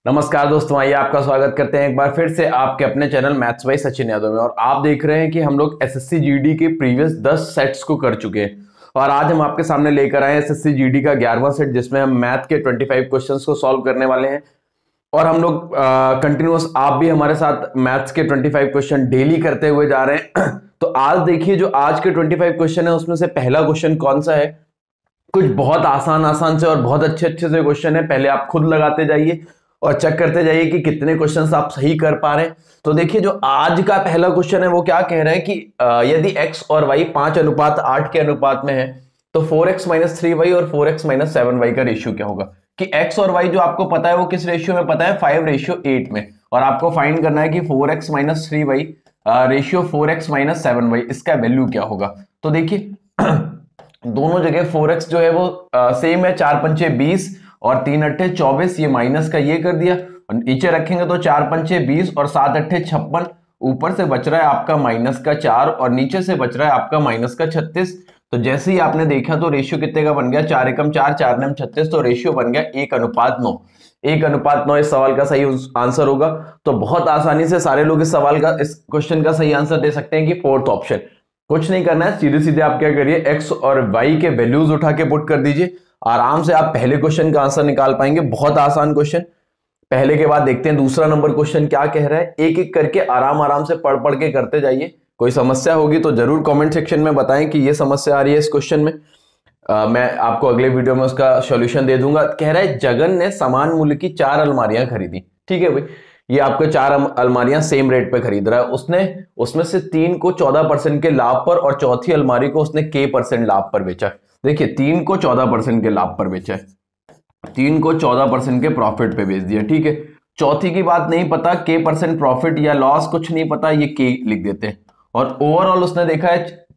नमस्कार दोस्तों, आइए आपका स्वागत करते हैं एक बार फिर से आपके अपने channel maths by Sachin Yadav में। और आप देख रहे हैं कि हम लोग एसएससी जीडी के प्रीवियस 10 सेट्स को कर चुके हैं और आज हम आपके सामने लेकर आए हैं एसएससी जीडी का 11वां सेट, जिसमें हम मैथ के 25 क्वेश्चंस को सॉल्व करने वाले हैं। और हम लोग कंटिन्यूअस आप भी हमारे साथ मैथ्स के 25 क्वेश्चन डेली करते हुए जा रहे हैं। तो आज देखिए, जो आज के 25 क्वेश्चन है उसमें से पहला क्वेश्चन कौन सा है। कुछ बहुत आसान आसान से और बहुत अच्छे अच्छे से क्वेश्चन है, पहले आप खुद लगाते जाइए और चेक करते जाइए कि कितने क्वेश्चंस आप सही कर पा रहे हैं। तो देखिए, जो आज का पहला क्वेश्चन है वो क्या कह रहा है कि यदि x और y 5:8 के अनुपात में है तो 4x - 3y और 4x - 7y का रेशियो क्या होगा। कि x और y जो आपको पता है वो किस रेशियो में पता है, 5:8 में। और आपको फाइंड करना है कि 4x - 3y ratio 4x - 7y, इसका वैल्यू क्या होगा। तो देखिए दोनों जगह 4x जो है वो सेम है, 4 पंचे 20 और 3 अट्ठे 24, ये माइनस का ये कर दिया। नीचे रखेंगे तो 4 पंचे 20 और 7 अट्ठे 56, ऊपर से बच रहा है आपका -4 और नीचे से बच रहा है आपका -36। तो जैसे ही आपने देखा तो रेशियो कितने का बन गया, 4 एकम 4, 4 नम 36, तो रेशियो बन गया 1:9। 1:9 इस सवाल का सही आंसर होगा। तो बहुत आसानी से सारे लोग इस सवाल का, इस क्वेश्चन का सही आंसर दे सकते हैं कि फोर्थ ऑप्शन। कुछ नहीं करना है, सीधे सीधे आप क्या करिए, एक्स और वाई के वैल्यूज उठा के पुट कर दीजिए। आराम से आप पहले क्वेश्चन का आंसर निकाल पाएंगे। बहुत आसान क्वेश्चन। पहले के बाद देखते हैं दूसरा नंबर क्वेश्चन क्या कह रहा है। एक एक करके आराम आराम से पढ़ पढ़ के करते जाइए। कोई समस्या होगी तो जरूर कमेंट सेक्शन में बताएं कि ये समस्या आ रही है इस क्वेश्चन में। मैं आपको अगले वीडियो में उसका सॉल्यूशन दे दूंगा। कह रहा है जगन ने समान मूल्य की 4 अलमारियां खरीदी। ठीक है भाई, ये आपको 4 अलमारियां सेम रेट पे खरीद रहा है। उसने उसमें से 3 को 14% के लाभ पर और चौथी अलमारी को उसने k% लाभ पर बेचा। देखिए 3 को 14% के लाभ पर बेचा है, 3 को 14% के प्रॉफिट पे बेच दिया। ठीक है, चौथी की बात नहीं पता, k% प्रॉफिट या लॉस कुछ नहीं पता, ये k लिख देते हैं। और ओवरऑल उसने देखा है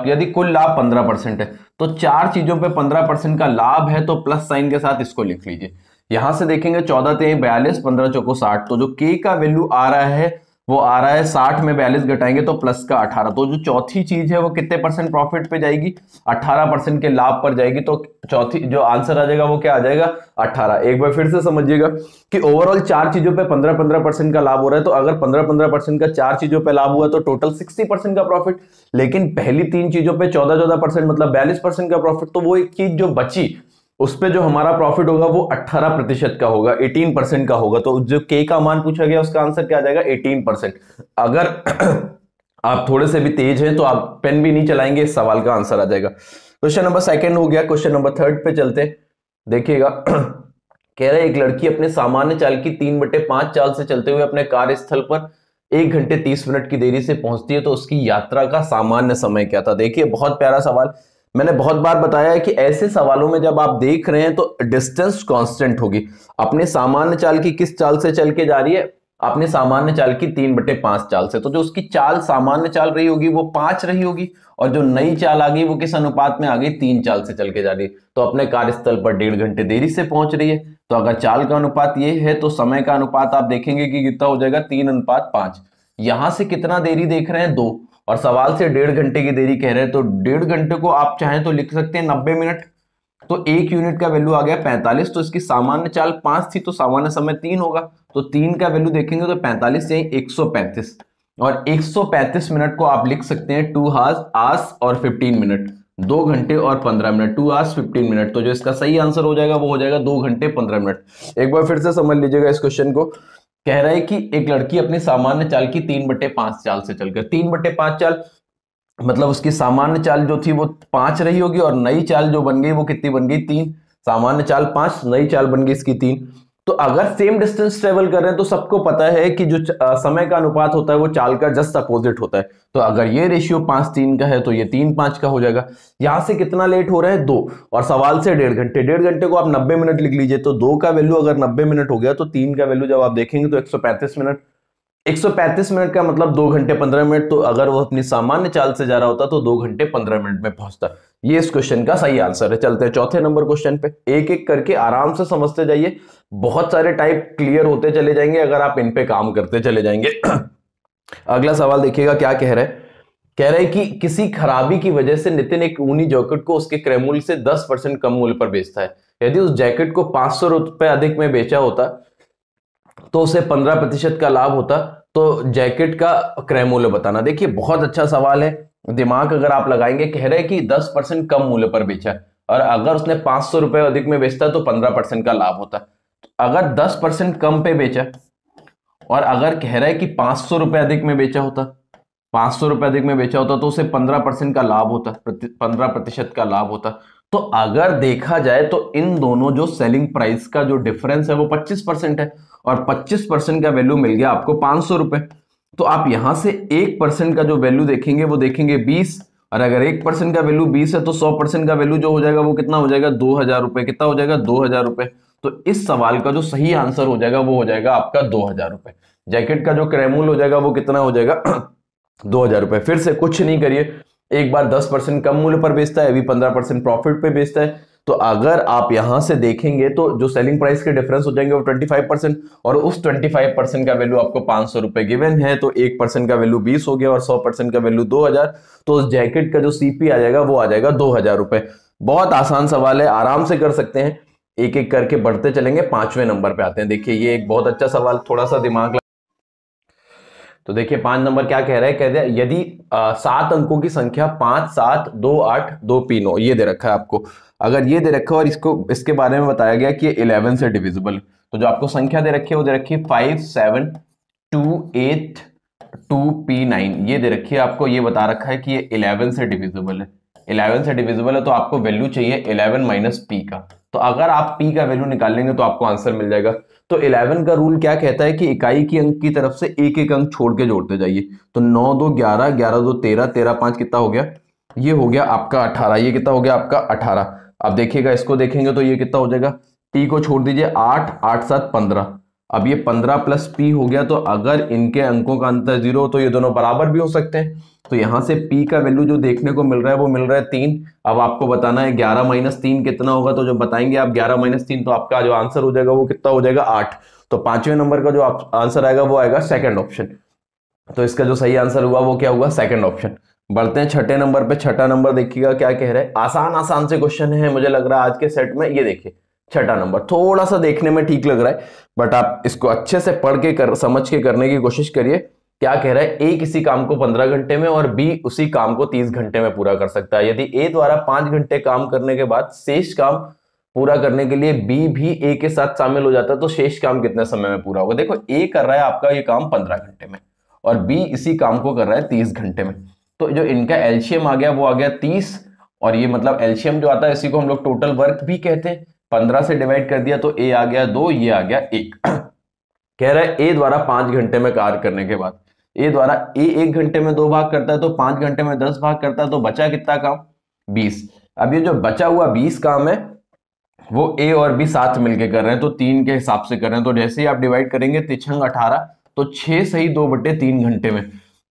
यदि कुल लाभ 15% है तो 4 चीजों पे 15% का लाभ है, तो प्लस साइन के साथ इसको लिख लीजिए। यहां से देखेंगे 14 3 42, 15 चौको 60, तो जो के का वैल्यू आ रहा है वो आ रहा है 60 में 42 घटाएंगे तो प्लस का 18। तो जो चौथी चीज है वो कितने % प्रॉफिट पे जाएगी, 18% के लाभ पर जाएगी। तो चौथी जो आंसर आ जाएगा वो क्या आ जाएगा, 18। एक बार फिर से समझिएगा कि ओवरऑल 4 चीजों पे 15% का लाभ हो रहा है। तो अगर 15% का 4 चीजों पे लाभ हुआ तो टोटल 60% का प्रॉफिट। लेकिन पहली 3 चीजों पे 14% मतलब 42% का प्रॉफिट। तो वो एक चीज जो बची उस पे जो हमारा प्रॉफिट होगा वो 18% का होगा, 18% का होगा। तो जो के का मान पूछा गया उसका आंसर क्या आ जाएगा, 18%। अगर आप थोड़े से भी तेज हैं तो आप पेन भी नहीं चलाएंगे, इस सवाल का आंसर आ जाएगा। क्वेश्चन नंबर सेकंड हो गया। क्वेश्चन नंबर थर्ड पे चलते हैं। देखिएगा कह रहे एक लड़की अपने सामान्य चाल की 3/5 चाल से चलते हुए अपने कार्यस्थल पर 1 घंटे 30 मिनट की देरी से पहुंचती है, तो उसकी यात्रा का सामान्य समय क्या था। देखिए बहुत प्यारा सवाल। मैंने बहुत बार बताया है कि ऐसे सवालों में जब आप देख रहे हैं तो डिस्टेंस कांस्टेंट होगी। अपने सामान्य चाल की किस चाल से चल के जा रही है, अपने सामान्य चाल की 3/5 चाल से। तो जो उसकी चाल सामान्य चाल रही होगी वो 5 रही होगी, और जो नई चाल आ गई वो किस अनुपात में आ गई, 3 चाल से चल के जा रही है। तो अपने कार्यस्थल पर 1.5 घंटे देरी से पहुंच रही है। तो अगर चाल का अनुपात ये है तो समय का अनुपात आप देखेंगे कि कितना हो जाएगा, 3:5। यहां से कितना देरी देख रहे हैं, 2, और सवाल से 1.5 घंटे की देरी कह रहे हैं। तो 1.5 घंटे को आप चाहें तो लिख सकते हैं 90 मिनट। तो 1 यूनिट का वैल्यू आ गया 45। तो इसकी सामान्य चाल 5 थी तो सामान्य समय 3 होगा। तो 3 का वैल्यू देखेंगे तो 45 यानी 135। और 135 मिनट को आप लिख सकते हैं 2 आवर्स और 15 मिनट, 2 घंटे और 15 मिनट, 2 आवर्स 15 मिनट। तो जो इसका सही आंसर हो जाएगा वो हो जाएगा 2 घंटे 15 मिनट। एक बार फिर से समझ लीजिएगा इस क्वेश्चन को। कह रहा है कि एक लड़की अपनी सामान्य चाल की 3/5 चाल से चलकर, 3/5 चाल मतलब उसकी सामान्य चाल जो थी वो 5 रही होगी, और नई चाल जो बन गई वो कितनी बन गई, 3। सामान्य चाल 5, नई चाल बन गई इसकी 3। तो अगर सेम डिस्टेंस ट्रेवल कर रहे हैं तो सबको पता है कि जो समय का अनुपात होता है वो चाल का जस्ट अपोजिट होता है। तो अगर ये रेशियो 5:3 का है तो ये 3:5 का हो जाएगा। यहां से कितना लेट हो रहा है, 2, और सवाल से 1.5 घंटे। 1.5 घंटे को आप 90 मिनट लिख लीजिए। तो 2 का वैल्यू अगर 90 मिनट हो गया तो 3 का वैल्यू जब आप देखेंगे तो 135 मिनट। 135 मिनट का मतलब 2 घंटे 15 मिनट। तो अगर वो अपनी सामान्य चाल से जा रहा होता तो 2 घंटे 15 मिनट में पहुंचता। ये इस क्वेश्चन का सही आंसर है। चलते हैं चौथे नंबर क्वेश्चन पे। एक एक करके आराम से समझते जाइए, बहुत सारे टाइप क्लियर होते चले जाएंगे अगर आप इन पे काम करते चले जाएंगे। अगला सवाल देखिएगा क्या कह रहा है। कह रहे हैं कि किसी खराबी की वजह से नितिन एक ऊनी जैकेट को उसके क्रय मूल्य से 10% कम मूल्य पर बेचता है। यदि उस जैकेट को 500 रुपए अधिक में बेचा होता तो उसे 15% का लाभ होता। तो जैकेट का क्रय मूल्य बताना। देखिए बहुत अच्छा सवाल है, दिमाग अगर आप लगाएंगे, कह रहे हैं कि 10% कम मूल्य पर बेचा है, और अगर उसने 500 रुपए अधिक में बेचता तो 15% का लाभ होता। अगर 10% कम पे बेचा और अगर कह रहा है कि 500 रुपए अधिक में बेचा होता, 500 रुपए अधिक में बेचा होता तो उसे 15% का लाभ होता, 15% का लाभ होता। तो अगर देखा जाए तो इन दोनों जो सेलिंग प्राइस का जो डिफरेंस है वो 25% है, और 25% का वैल्यू मिल गया आपको 500 रुपए। तो आप यहां से 1% का जो वैल्यू देखेंगे वो देखेंगे 20, और अगर 1% का वैल्यू 20 है तो 100% का वैल्यू जो हो जाएगा वो कितना हो जाएगा, 2000 रुपए। कितना हो जाएगा, 2000 रुपए। तो इस सवाल का जो सही आंसर हो जाएगा वो हो जाएगा आपका 2000 रुपए। जैकेट का जो क्रय मूल्य हो जाएगा वो कितना हो जाएगा 2000 रुपए। फिर से कुछ नहीं करिए, एक बार 10% कम मूल्य पर बेचता है, अभी 15% प्रॉफिट पे बेचता है। तो अगर आप यहां से देखेंगे तो जो सेलिंग प्राइस के डिफरेंस हो जाएंगे वो 25%, और उस 25% का वैल्यू आपको 500 रुपए गिवन है, तो 1% का वैल्यू 20 हो गया और 100% का वैल्यू 2000। तो उस जैकेट का जो सीपी आ जाएगा वो आ जाएगा 2000 रुपए। बहुत आसान सवाल है, आराम से कर सकते हैं। एक एक करके बढ़ते चलेंगे, 5वें नंबर पे आते हैं। देखिए ये एक बहुत अच्छा सवाल, थोड़ा सा दिमाग। तो देखिए 5 नंबर क्या कह रहा है, कह रहा है यदि 7 अंकों की संख्या 5 7 2 8 2 P 9 ये दे रखा है आपको। अगर ये दे रखा है और इसको इसके बारे में बताया गया कि ये 11 से डिविजिबल, तो जो आपको संख्या दे रखी है वो दे रखी है 5 7 2 8 2 P 9, ये दे रखी है आपको। ये बता रखा है कि ये 11 से डिविजिबल है। 11 से डिविजिबल है तो आपको वैल्यू चाहिए 11 माइनस P का। तो अगर आप P का वैल्यू निकाल लेंगे तो आपको आंसर मिल जाएगा। तो 11 का रूल क्या कहता है कि इकाई की अंक की तरफ से एक एक अंक छोड़ के जोड़ते जाइए। तो 9 2 11, 11 2 13, 13 5 कितना हो गया, ये हो गया आपका 18। ये कितना हो गया आपका 18। अब देखिएगा, इसको देखेंगे तो ये कितना हो जाएगा, P को छोड़ दीजिए, 8 8 7 15। अब ये 15 प्लस P हो गया। तो अगर इनके अंकों का अंतर 0 हो तो ये दोनों बराबर भी हो सकते हैं। तो यहां से P का वैल्यू जो देखने को मिल रहा है वो मिल रहा है 3। अब आपको बताना है 11 माइनस 3 कितना होगा। तो जो बताएंगे आप 11 माइनस 3, तो आपका जो आंसर हो जाएगा वो कितना हो जाएगा 8। तो 5वें नंबर का जो आंसर आएगा वो आएगा सेकंड ऑप्शन। तो इसका जो सही आंसर हुआ वो क्या हुआ, सेकंड ऑप्शन। बढ़ते हैं 6ठे नंबर पे। 6ठा नंबर देखिएगा क्या कह रहा है, आसान आसान से क्वेश्चन है मुझे लग रहा है आज के सेट में। ये देखिए 6ठा नंबर थोड़ा सा देखने में ठीक लग रहा है, बट आप इसको अच्छे से पढ़ के समझ के करने की कोशिश करिए। क्या कह रहा है, ए किसी काम को 15 घंटे में और बी उसी काम को 30 घंटे में पूरा कर सकता है। यदि ए द्वारा 5 घंटे काम करने के बाद शेष काम पूरा करने के लिए बी भी ए के साथ शामिल हो जाता है तो शेष काम कितने समय में पूरा होगा। देखो ए कर रहा है आपका ये काम 15 घंटे में और बी इसी काम को कर रहा है 30 घंटे में। तो जो इनका एलसीएम आ गया वो आ गया 30, और ये मतलब एलसीएम जो आता है इसी को हम लोग टोटल वर्क भी कहते हैं। 15 से डिवाइड कर दिया तो ए आ गया 2, ये आ गया 1। कह रहा है ए द्वारा 5 घंटे में कार्य करने के बाद, ए द्वारा ए 1 घंटे में 2 भाग करता है तो 5 घंटे में 10 भाग करता है, तो बचा कितना काम, 20। अब ये जो बचा हुआ 20 काम है वो ए और बी साथ मिलके कर रहे हैं तो 3 के हिसाब से कर रहे हैं। तो जैसे ही आप डिवाइड करेंगे 3 18, तो 6 सही 2/3 घंटे में,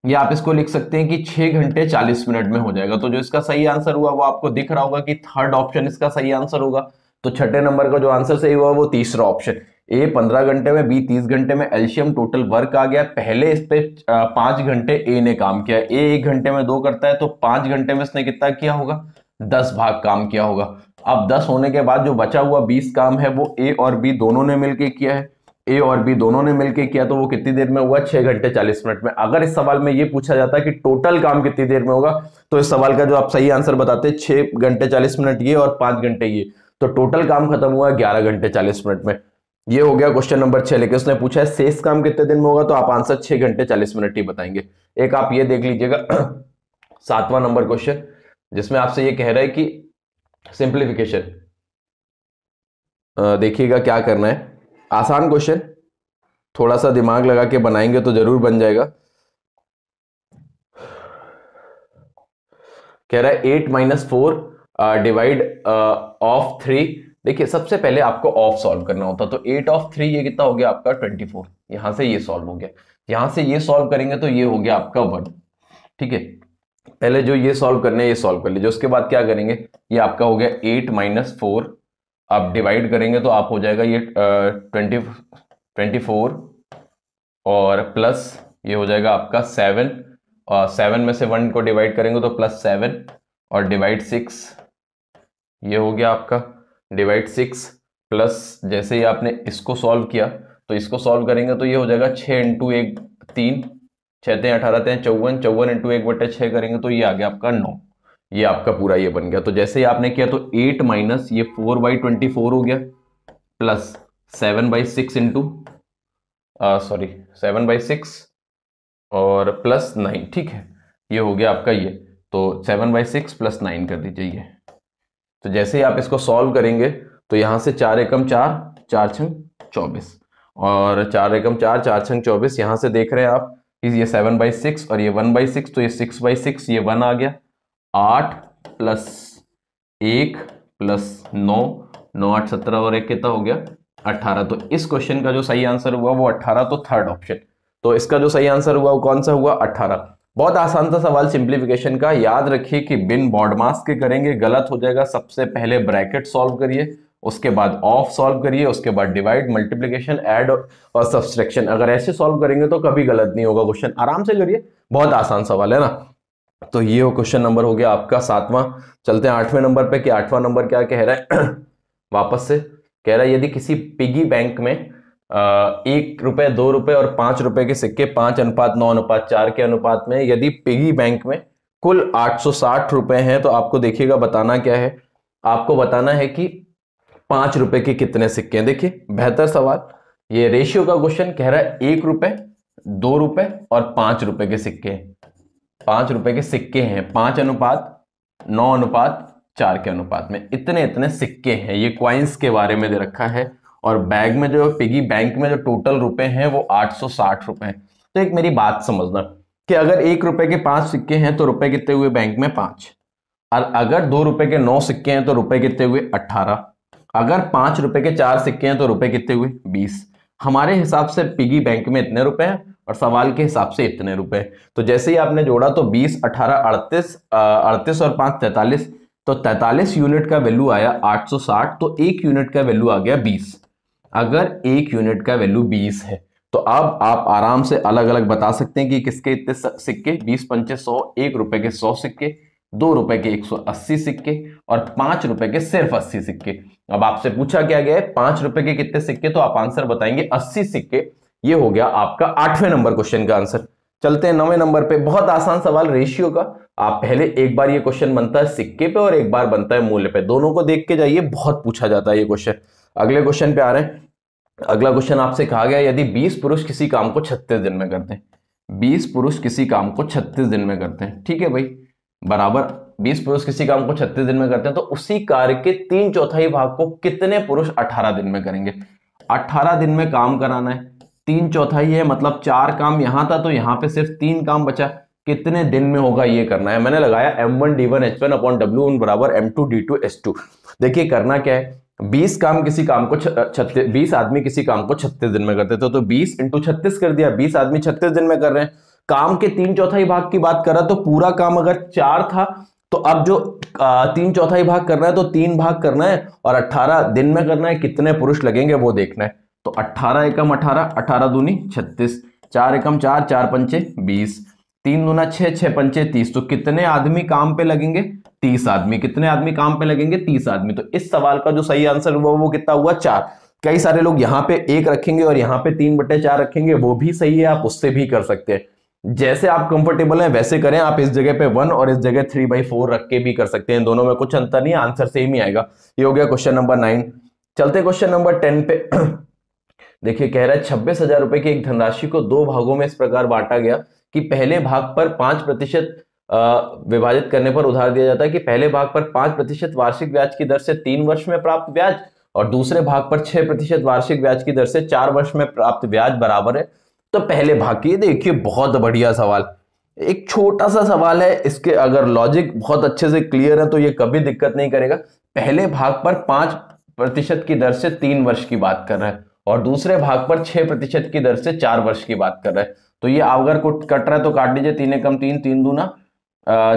या आप इसको लिख सकते हैं कि 6 घंटे 40 मिनट में हो जाएगा। तो जो इसका सही आंसर हुआ वो आपको दिख रहा होगा कि थर्ड ऑप्शन इसका सही आंसर होगा। तो 6ठे नंबर का जो आंसर सही हुआ वो तीसरा ऑप्शन, ए 15 घंटे में बी 30 घंटे में। एलसीएम टोटल वर्क आ गया, पहले इस पे 5 घंटे ए ने काम किया, ए 1 घंटे में 2 करता है तो 5 घंटे में इसने कितना किया होगा, 10 भाग काम किया होगा। अब 10 होने के बाद जो बचा हुआ 20 काम है वो ए और बी दोनों ने मिलकर किया है, ए और बी दोनों ने मिलकर किया, तो वो कितनी देर में हुआ, 6 घंटे 40 मिनट में। अगर इस सवाल में ये पूछा जाता है कि टोटल काम कितनी देर में होगा, तो इस सवाल का जो आप सही आंसर बताते 6 घंटे 40 मिनट ये और 5 घंटे ये, तो टोटल काम खत्म हुआ 11 घंटे 40 मिनट में। ये हो गया क्वेश्चन नंबर 6। लेकिन उसने पूछा है शेष काम कितने दिन में होगा, तो आप आंसर 6 घंटे 40 मिनट ही बताएंगे। एक आप ये देख लीजिएगा 7वां नंबर क्वेश्चन, जिसमें आपसे ये कह रहा है कि सिंप्लीफिकेशन। देखिएगा क्या करना है, आसान क्वेश्चन, थोड़ा सा दिमाग लगा के बनाएंगे तो जरूर बन जाएगा। कह रहा है 8 - 4 डिवाइड ऑफ 3। देखिए सबसे पहले आपको ऑफ सॉल्व करना होता, तो 8 ऑफ 3 ये कितना हो गया आपका 24। यहां से ये सॉल्व हो गया, यहां से ये सॉल्व करेंगे तो ये हो गया आपका 1। ठीक है, पहले जो ये सॉल्व करने ये सॉल्व कर लीजिए, उसके बाद क्या करेंगे, ये आपका हो गया 8 - 4। आप डिवाइड करेंगे तो आप हो जाएगा ये 24 और प्लस ये हो जाएगा आपका 7, और 7 में से 1 को डिवाइड करेंगे तो +7 और डिवाइड 6, ये हो गया आपका डिवाइड 6 प्लस, जैसे ही आपने इसको सॉल्व किया तो इसको सॉल्व करेंगे तो ये हो जाएगा 6 इंटू 1 3, 6 3 18 3 54, 54 इंटू 1/6 करेंगे तो ये आ गया आपका 9। ये आपका पूरा ये बन गया। तो जैसे ही आपने किया तो 8 माइनस ये 4/24 हो गया प्लस 7/6 इंटू 7/6 और प्लस 9, ठीक है, ये हो गया आपका ये। तो 7/6 प्लस 9 कर दीजिए ये। तो जैसे ही आप इसको सॉल्व करेंगे तो यहां से 4 एकम 4, 4 छंग 24 और 4 एकम 4, 4 छंग 24। यहां से देख रहे हैं आप ये 7/6 और ये 1/6, तो ये 6/6, ये 1 आ गया। 8 प्लस 1 प्लस 9, 9 8 17 और 1 कितना हो गया 18। तो इस क्वेश्चन का जो सही आंसर हुआ वो 18, तो थर्ड ऑप्शन। तो इसका जो सही आंसर हुआ वो कौन सा हुआ 18। बहुत आसान था सवाल सिंप्लीफिकेशन का। याद रखिए कि बिन बॉडमास के करेंगे गलत हो जाएगा। सबसे पहले ब्रैकेट सॉल्व करिए, उसके बाद ऑफ सॉल्व करिए, उसके बाद डिवाइड, मल्टीप्लिकेशन, ऐड और सब्सट्रैक्शन। अगर ऐसे सॉल्व करेंगे तो कभी गलत नहीं होगा क्वेश्चन। आराम से करिए, बहुत आसान सवाल है ना। तो ये क्वेश्चन नंबर हो गया आपका 7वां। चलते हैं 8वें नंबर पे कि 8वां नंबर क्या कह रहा है वापस से कह रहा है यदि किसी पिगी बैंक में 1 रुपए, 2 रुपए और 5 रुपए के सिक्के 5:9:4 के अनुपात में, यदि पिगी बैंक में कुल 860 रुपए हैं, तो आपको देखिएगा बताना क्या है। आपको बताना है कि 5 रुपए के कितने सिक्के हैं। देखिए बेहतर सवाल, ये रेशियो का क्वेश्चन कह रहा है 1 रुपए, 2 रुपए और 5 रुपए के सिक्के। 5 रुपए के सिक्के हैं 5:9:4 के अनुपात में, इतने इतने सिक्के हैं। ये क्वाइंस के बारे में दे रखा है और बैग में जो पिगी बैंक में जो टोटल रुपए हैं वो 860 रुपए हैं। तो एक मेरी बात समझना कि अगर 1 रुपए के 5 सिक्के हैं तो रुपए कितने हुए बैंक में 5, और अगर 2 रुपए के 9 सिक्के हैं तो रुपए कितने हुए 18, अगर 5 रुपए के 4 सिक्के हैं तो रुपए कितने हुए 20। हमारे हिसाब से पिगी बैंक में इतने रुपए हैं और सवाल के हिसाब से इतने रुपए। तो जैसे ही आपने जोड़ा तो 20 18 38 38 और 5 43, तो 43 यूनिट का वैल्यू आया 860, तो 1 यूनिट का वैल्यू आ गया 20। अगर 1 यूनिट का वैल्यू 20 है तो अब आप आराम से अलग अलग बता सकते हैं कि किसके इतने सिक्के, 20 पंचे 100, 1 रुपए के 100 सिक्के, 2 रुपए के 180 सिक्के और 5 रुपए के सिर्फ 80 सिक्के। अब आपसे पूछा क्या गया है 5 रुपए के कितने सिक्के, तो आप आंसर बताएंगे 80 सिक्के। ये हो गया आपका 8वें नंबर क्वेश्चन का आंसर। चलते हैं 9वें नंबर पे। बहुत आसान सवाल रेशियो का। आप पहले एक बार ये क्वेश्चन बनता है सिक्के पे और एक बार बनता है मूल्य पे, दोनों को देख के जाइए, बहुत पूछा जाता है ये क्वेश्चन। अगले क्वेश्चन पे आ रहे हैं। अगला क्वेश्चन आपसे कहा गया यदि 20 पुरुष किसी काम को 36 दिन में करते हैं, 20 पुरुष किसी काम को 36 दिन में करते हैं, ठीक है भाई, बराबर 20 पुरुष किसी काम को 36 दिन में करते हैं, तो उसी कार्य के 3/4 भाग को कितने पुरुष 18 दिन में करेंगे। 18 दिन में काम कराना है, 3/4 है, मतलब 4 काम यहां था तो यहां पे सिर्फ 3 काम बचा। कितने दिन में होगा ये करना है। मैंने लगाया M1D1H1/W बराबर M2D2H2। देखिए करना क्या है, 20 काम किसी काम को 20 आदमी किसी काम को 36 दिन में करते थे, तो 20 × 36 कर दिया। 20 आदमी 36 दिन में कर रहे हैं। काम के 3/4 भाग की बात कर रहा तो पूरा काम अगर 4 था तो अब जो 3/4 भाग करना है तो 3 भाग करना है और 18 दिन में करना है। कितने पुरुष लगेंगे वो देखना है। तो 18 एकम 18, 18 दूनी 36, 4 एकम 4, 4 पंचे 20, 3 दूना 6, 6 पंचे 30। तो कितने आदमी काम पे लगेंगे 30 आदमी। कितने आदमी काम पे लगेंगे 30 आदमी। तो इस सवाल का जो सही आंसर हुआ वो कितना हुआ 4। कई सारे लोग यहाँ पे 1 रखेंगे और यहाँ पे 3/4 रखेंगे, वो भी सही है, आप उससे भी कर सकते हैं। जैसे आप कंफर्टेबल हैं वैसे करें। आप इस जगह पे 1 और इस जगह 3/4 रख के भी कर सकते हैं, दोनों में कुछ अंतर नहीं है, आंसर सेम ही आएगा। ये हो गया क्वेश्चन नंबर 9। चलते क्वेश्चन नंबर 10 पे। देखिए कह रहा है 26,000 रुपए की एक धनराशि को 2 भागों में इस प्रकार बांटा गया कि पहले भाग पर 5% विभाजित करने पर उधार दिया जाता है कि पहले भाग पर 5% वार्षिक ब्याज की दर से 3 वर्ष में प्राप्त ब्याज और दूसरे भाग पर 6% वार्षिक ब्याज की दर से 4 वर्ष में प्राप्त ब्याज बराबर है। तो पहले भाग की, देखिए बहुत बढ़िया सवाल, एक छोटा सा सवाल है, इसके अगर लॉजिक बहुत अच्छे से क्लियर है तो ये कभी दिक्कत नहीं करेगा। पहले भाग पर 5% की दर से 3 वर्ष की बात कर रहा है और दूसरे भाग पर 6% की दर से 4 वर्ष की बात कर रहा है। तो ये अगर कट रहा है तो काट लीजिए, 3 एकम 3, 3 दूना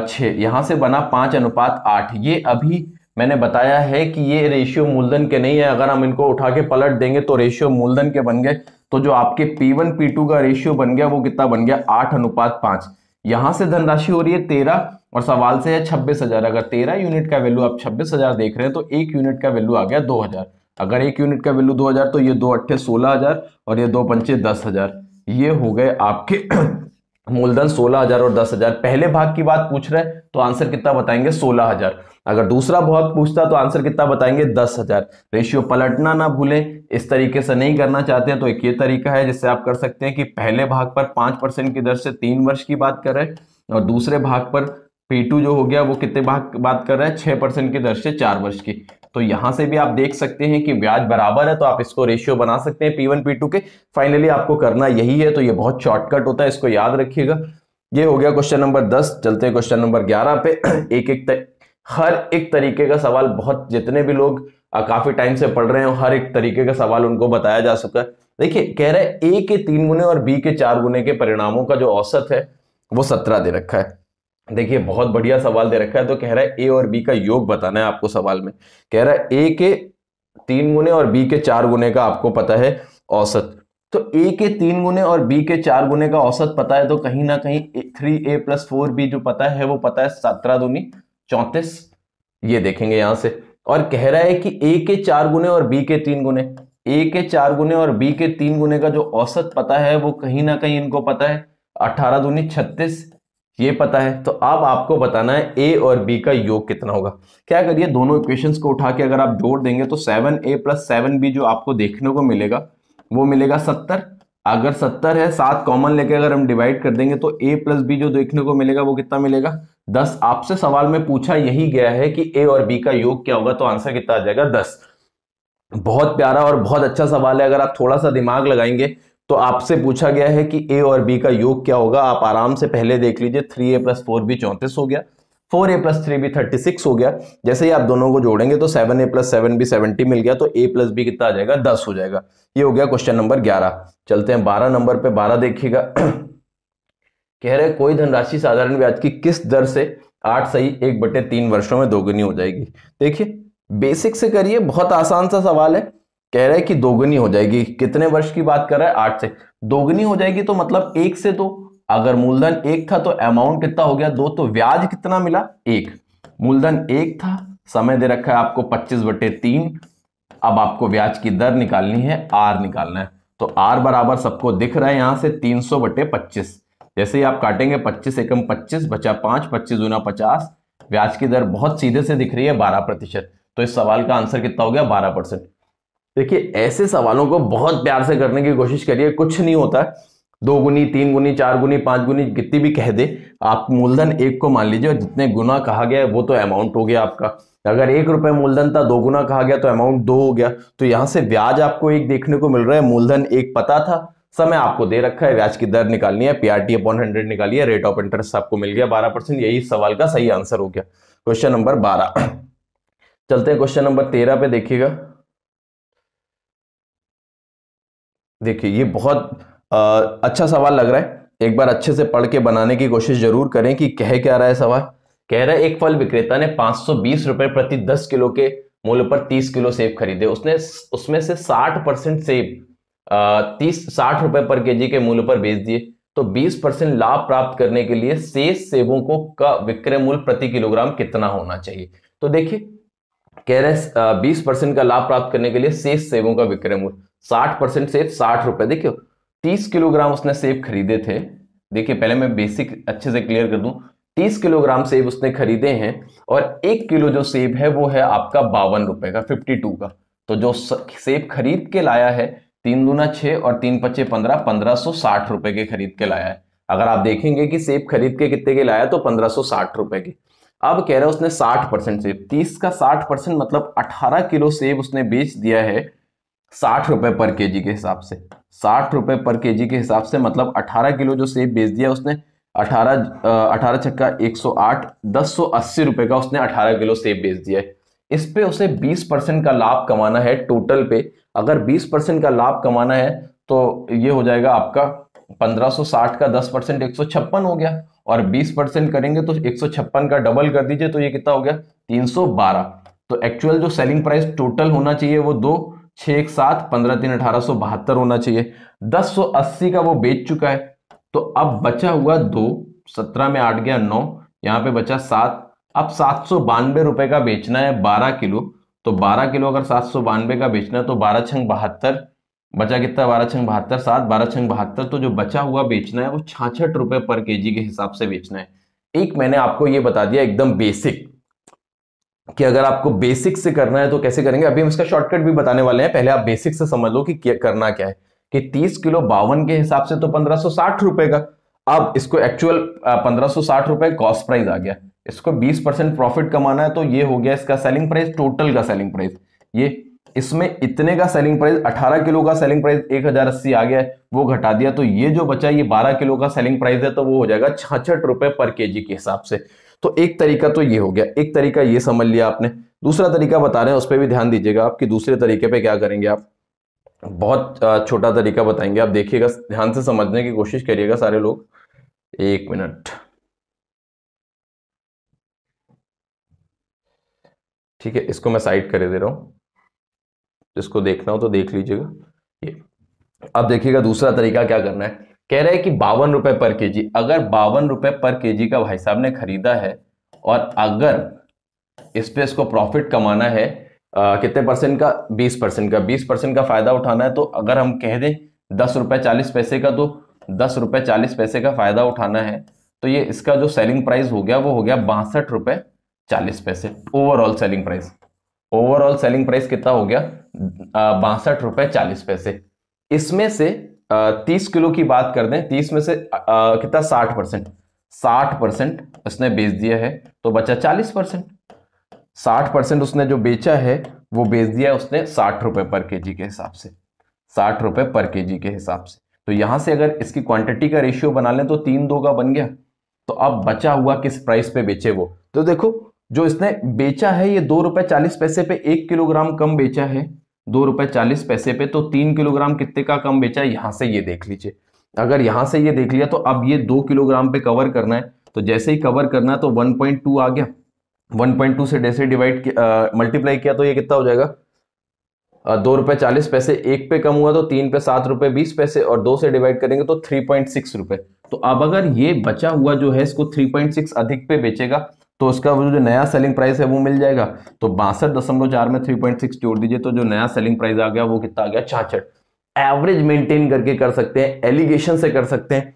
6, यहां से बना 5:8। ये अभी मैंने बताया है कि ये रेशियो मूलधन के नहीं है। अगर हम इनको उठा के पलट देंगे तो रेशियो मूलधन के बन गए। तो जो आपके P1 P2 का रेशियो बन गया वो कितना बन गया 8:5। यहां से धनराशि हो रही है 13 और सवाल से है 26,000। अगर 13 यूनिट का वैल्यू आप 26,000 देख रहे हैं तो 1 यूनिट का वैल्यू आ गया 2,000। अगर 1 यूनिट का वैल्यू 2000 तो ये 2 अट्ठे 16,000 और ये 2 पंचे 10,000। ये हो गए आपके मूलधन 16,000 और 10,000। पहले भाग की बात पूछ रहे हैं तो आंसर कितना बताएंगे 16,000। अगर दूसरा भाग पूछता तो आंसर कितना बताएंगे 10,000। रेशियो पलटना ना भूलें, इस तरीके से नहीं करना चाहते हैं तो एक ये तरीका है जिससे आप कर सकते हैं कि पहले भाग पर 5% की दर से 3 वर्ष की बात कर रहे हैं और दूसरे भाग पर P2 जो हो गया वो कितने भाग बात कर रहे हैं 6% की दर से 4 वर्ष की। तो यहां से भी आप देख सकते हैं कि ब्याज बराबर है तो आप इसको रेशियो बना सकते हैं P1 P2 के। फाइनली आपको करना यही है, तो ये बहुत शॉर्टकट होता है, इसको याद रखिएगा। ये हो गया क्वेश्चन नंबर 10। चलते हैं क्वेश्चन नंबर 11 पे। हर एक तरीके का सवाल, बहुत जितने भी लोग काफी टाइम से पढ़ रहे हैं हर एक तरीके का सवाल उनको बताया जा चुका है। देखिए कह रहे हैं ए के 3 गुने और बी के 4 गुने के परिणामों का जो औसत है वो 17 दे रखा है। देखिए बहुत बढ़िया सवाल दे रखा है। तो कह रहा है ए और बी का योग बताना है आपको सवाल में। कह रहा है ए के 3 गुने और बी के 4 गुने का आपको पता है औसत। तो ए के 3 गुने और बी के 4 गुने का औसत पता है तो कहीं ना कहीं 3a + 4b जो पता है वो पता है 17 दूनी 34। ये देखेंगे यहां से। और कह रहा है कि ए के 4 गुने और बी के 3 गुने, ए के 4 गुने और बी के 3 गुने का जो औसत पता है वो कहीं ना कहीं इनको पता है 18 दूनी 36, ये पता है। तो अब आपको बताना है ए और बी का योग कितना होगा। क्या करिए दोनों इक्वेशंस को उठा के अगर आप जोड़ देंगे तो 7a + 7b जो आपको देखने को मिलेगा वो मिलेगा 70। अगर 70 है 7 कॉमन लेके अगर हम डिवाइड कर देंगे तो a + b जो देखने को मिलेगा वो कितना मिलेगा 10। आपसे सवाल में पूछा यही गया है कि a और b का योग क्या होगा, तो आंसर कितना आ जाएगा 10। बहुत प्यारा और बहुत अच्छा सवाल है। अगर आप थोड़ा सा दिमाग लगाएंगे तो आपसे पूछा गया है कि a और b का योग क्या होगा। आप आराम से पहले देख लीजिए 3a + 4b 34 हो गया, 4a + 3b 36 हो गया। जैसे ही आप दोनों को जोड़ेंगे तो 7a + 7b 70 मिल गया, तो a + b कितना आ जाएगा 10 हो जाएगा। ये हो गया क्वेश्चन नंबर 11। चलते हैं 12 नंबर पे। 12 देखिएगा। कह रहे कोई धनराशि साधारण ब्याज की किस दर से 8 सही 1/3 वर्षों में दोगुनी हो जाएगी। देखिए बेसिक से करिए, बहुत आसान सा सवाल है। कह रहा है कि दोगुनी हो जाएगी, कितने वर्ष की बात कर रहा है 8 से। दोगुनी हो जाएगी तो मतलब 1 से, तो अगर मूलधन 1 था तो अमाउंट कितना हो गया 2, तो ब्याज कितना मिला 1। मूलधन 1 था, समय दे रखा है आपको 25/3। अब आपको ब्याज की दर निकालनी है, आर निकालना है। तो आर बराबर सबको दिख रहा है यहां से 300/25। जैसे ही आप काटेंगे 25 एकम 25 बचा 5, 25 दूना 50। ब्याज की दर बहुत सीधे से दिख रही है 12%। तो इस सवाल का आंसर कितना हो गया 12%। देखिए ऐसे सवालों को बहुत प्यार से करने की कोशिश करिए, कुछ नहीं होता। 2 गुनी 3 गुनी 4 गुनी 5 गुनी कितनी भी कह दे, आप मूलधन 1 को मान लीजिए और जितने गुना कहा गया है वो तो अमाउंट हो गया आपका। अगर 1 रुपए मूलधन था 2 गुना कहा गया तो अमाउंट 2 हो गया। तो यहां से ब्याज आपको 1 देखने को मिल रहा है, मूलधन 1 पता था, समय आपको दे रखा है, ब्याज की दर निकालनी है, PRT/100 निकालिए, रेट ऑफ इंटरेस्ट आपको मिल गया 12%। यही सवाल का सही आंसर हो गया, क्वेश्चन नंबर 12। चलते हैं क्वेश्चन नंबर 13 पे। देखिएगा देखिए ये बहुत अच्छा सवाल लग रहा है, एक बार अच्छे से पढ़ के बनाने की कोशिश जरूर करें कि कह क्या रहा है सवाल। कह रहा है एक फल विक्रेता ने 520 रुपए प्रति 10 किलो के मूल्य पर 30 किलो सेब खरीदे। उसने उसमें से 60% सेब 60 रुपए पर केजी के मूल्य पर बेच दिए। तो 20% लाभ प्राप्त करने के लिए शेष सेबों को का विक्रय मूल्य प्रति किलोग्राम कितना होना चाहिए। तो देखिए कह रहे हैं 20% का लाभ प्राप्त करने के लिए शेष सेबों का विक्रय मूल्य 60% सेब 60 रुपए। देखियो 30 किलोग्राम उसने सेब खरीदे थे। देखिए पहले मैं बेसिक अच्छे से क्लियर कर दूं, 30 किलोग्राम सेब उसने खरीदे हैं और 1 किलो जो सेब है वो है आपका 52 रुपए का, 52 का। तो जो सेब खरीद के लाया है 3 दूना 6 और 3 पच्चे 15, 1560 रुपए के खरीद के लाया है। अगर आप देखेंगे कि सेब खरीद के कितने के लाया तो 1560 रुपए के। अब कह रहा है उसने 60% सेब, 30 का 60% मतलब 18 किलो सेब उसने बेच दिया है 60 रुपए पर केजी के हिसाब से। 60 रुपए पर केजी के हिसाब से मतलब 18 किलो जो सेब बेच दिया उसने, 18 छक्का 108, 1080 रुपए का उसने 18 किलो सेब बेच दिया है। इस पे उसे 20% का लाभ कमाना है टोटल पे। अगर 20% का लाभ कमाना है तो ये हो जाएगा आपका 1560 का 10% 156 हो गया, और 20% करेंगे तो 156 का डबल कर दीजिए तो ये कितना हो गया 312। तो एक्चुअल जो सेलिंग प्राइस टोटल होना चाहिए वो 2 6 1 7 15 3 1872 होना चाहिए। 1080 का वो बेच चुका है। तो अब बचा हुआ 2, 17 में 8 गया 9, यहाँ पे बचा 7। अब 792 रुपए का बेचना है 12 किलो। तो 12 किलो अगर 792 का बेचना है तो 12 छंग 72, बचा कितना, 12 छंग 72, 7, 12 छंग 72, तो जो बचा हुआ बेचना है वो 66 रुपए पर केजी के हिसाब से बेचना है। एक मैंने आपको ये बता दिया एकदम बेसिक, कि अगर आपको बेसिक से करना है तो कैसे करेंगे, अभी हम इसका शॉर्टकट भी बताने वाले हैं, पहले आप बेसिक से समझ लो कि करना क्या है। कि 30 किलो 52 के हिसाब से तो 1560 रुपए का, अब इसको एक्चुअल 1560 रुपए कॉस्ट प्राइस आ गया, इसको 20% प्रॉफिट कमाना है तो ये हो गया इसका सेलिंग प्राइस, टोटल का सेलिंग प्राइस। ये इसमें इतने का सेलिंग प्राइस, 18 किलो का सेलिंग प्राइस 1080 आ गया है, वो घटा दिया, तो ये जो बचा ये 12 किलो का सेलिंग प्राइस है, तो वो हो जाएगा 66 रुपए पर केजी के हिसाब से। तो एक तरीका तो ये हो गया, एक तरीका ये समझ लिया आपने। दूसरा तरीका बता रहे हैं, उस पर भी ध्यान दीजिएगा आप कि दूसरे तरीके पे क्या करेंगे आप। बहुत छोटा तरीका बताएंगे, आप देखिएगा, ध्यान से समझने की कोशिश करिएगा सारे लोग। एक मिनट, ठीक है, इसको मैं साइड कर दे रहा हूं, जिसको देखना हो तो देख लीजिएगा। ये अब देखिएगा दूसरा तरीका क्या करना है। कह रहे हैं कि 52 रुपए पर केजी, अगर 52 रुपए पर केजी का भाई साहब ने खरीदा है और अगर इस पे इसको प्रॉफिट कमाना है कितने परसेंट का, 20% का, 20% का फायदा उठाना है, तो अगर हम कह दें 10 रुपए 40 पैसे का, तो 10 रुपए 40 पैसे का फायदा उठाना है, तो ये इसका जो सेलिंग प्राइस हो गया वो हो गया 62 रुपए 40 पैसे। Overall selling price, overall selling price कितना हो गया, 62 रुपए 40 पैसे। इसमें से 30 किलो की बात कर दें, 30 में से कितना, 60%, 60% उसने बेच दिया है, तो बचा 40%। 60% उसने जो बेचा है वो बेच दिया है उसने 60 रुपए पर केजी के हिसाब से, 60 रुपए पर केजी के हिसाब से। तो यहां से अगर इसकी क्वांटिटी का रेशियो बना लें तो 3-2 का बन गया। तो अब बचा हुआ किस प्राइस पे बेचे वो, तो देखो जो इसने बेचा है ये 2 रुपए 40 पैसे पे 1 किलोग्राम कम बेचा है, 2 रुपए 40 पैसे पे, तो 3 किलोग्राम कितने का कम बेचा है, यहां से ये देख लीजिए। अगर यहां से ये देख लिया तो अब ये 2 किलोग्राम पे कवर करना है, तो जैसे ही कवर करना है तो 1.2 आ गया, 1.2 से जैसे डिवाइड मल्टीप्लाई किया तो ये कितना हो जाएगा, 2 रुपए 40 पैसे, एक पे कम हुआ तो 3 पे 7 रुपए 20 पैसे, और 2 से डिवाइड करेंगे तो 3.6 रुपए। तो अब अगर ये बचा हुआ जो है इसको 3.6 अधिक पे बेचेगा तो उसका वो जो नया सेलिंग प्राइस है वो मिल जाएगा। तो 62.4 में 3.6 जोड़ दीजिए तो जो नया सेलिंग प्राइस आ गया वो कितना आ गया, 66। एवरेज मेंटेन करके कर सकते हैं, एलिगेशन से कर सकते हैं।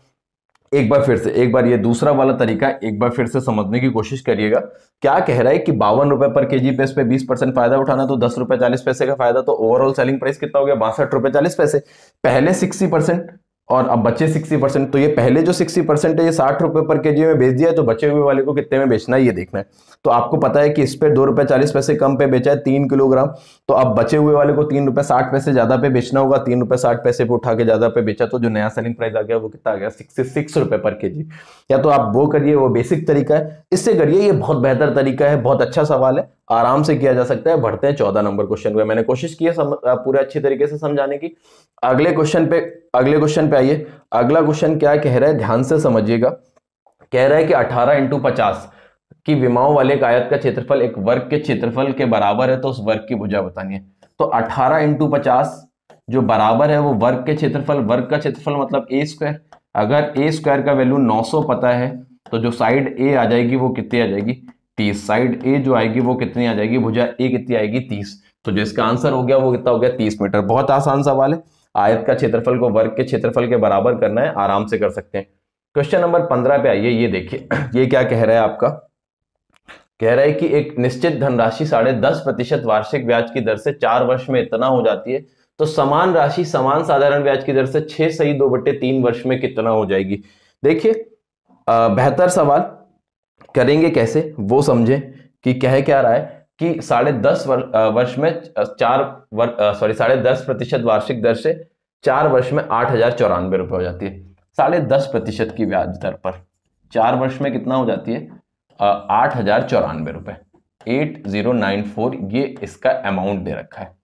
एक बार फिर से, एक बार ये दूसरा वाला तरीका एक बार फिर से समझने की कोशिश करिएगा। क्या कह रहा है कि 52 रुपए पर केजी पे इस पे 20% फायदा उठाना, तो 10 रुपए 40 पैसे का फायदा, तो ओवरऑल सेलिंग प्राइस कितना हो गया, 62 रुपए 40 पैसे। पहले 60% और अब बचे 60%, तो ये पहले जो 60% है ये 60 रुपए पर केजी में बेच दिया है, तो बचे हुए वाले को कितने में बेचना है ये देखना है। तो आपको पता है कि इस पे 2 रुपए 40 पैसे कम पे बेचा है 3 किलोग्राम, तो अब बचे हुए वाले को 3 रुपए 60 पैसे ज्यादा पे बेचना होगा, 3 रुपए 60 पैसे पे उठा के ज्यादा पे बेचा, तो जो नया सेलिंग प्राइस आ गया वो कितना आ गया, 66 रुपए पर केजी। या तो आप वो करिए, वो बेसिक तरीका है, इससे करिए, ये बहुत बेहतर तरीका है, बहुत अच्छा सवाल है, आराम से किया जा सकता है। बढ़ते हैं 14 नंबर क्वेश्चन पे, मैंने कोशिश की है पूरे अच्छी तरीके से समझाने की। अगले क्वेश्चन पे आइए। अगला क्वेश्चन क्या कह रहा है, ध्यान से समझिएगा। कह रहा है कि 18 इंटू 50 की विमाओं वाले एक आयत का क्षेत्रफल एक वर्ग के क्षेत्रफल के बराबर है, तो उस वर्ग की भुजा बतानी है। तो 18 इंटू 50 जो बराबर है वो वर्ग के क्षेत्रफल, वर्ग का क्षेत्रफल मतलब ए स्क्वायर। अगर ए स्क्वायर का वैल्यू 900 पता है तो जो साइड ए आ जाएगी वो कितनी आ जाएगी, 30। साइड ए जो आएगी वो कितनी आ जाएगी, भुजा ए कितनी आएगी, 30। तो जो इसका आंसर हो गया वो कितना हो गया, 30 मीटर। बहुत आसान सवाल है, आयत का क्षेत्रफल को वर्ग के क्षेत्रफल के बराबर करना है, आराम से कर सकते हैं। क्वेश्चन नंबर 15 पे आइए, ये देखिए ये क्या कह रहा है आपका। कह रहा है कि एक निश्चित धनराशि 10.5% वार्षिक ब्याज की दर से 4 वर्ष में इतना हो जाती है, तो समान राशि समान साधारण ब्याज की दर से 6/2/3 वर्ष में कितना हो जाएगी। देखिए बेहतर सवाल करेंगे कैसे वो समझें कि कह क्या रहा है कि 10.5 वर्ष में 10.5% वार्षिक दर से 4 वर्ष में 8,094 रुपए हो जाती है। 10.5% की ब्याज दर पर 4 वर्ष में कितना हो जाती है, 8,094 रुपए, 8094, ये इसका अमाउंट दे रखा है,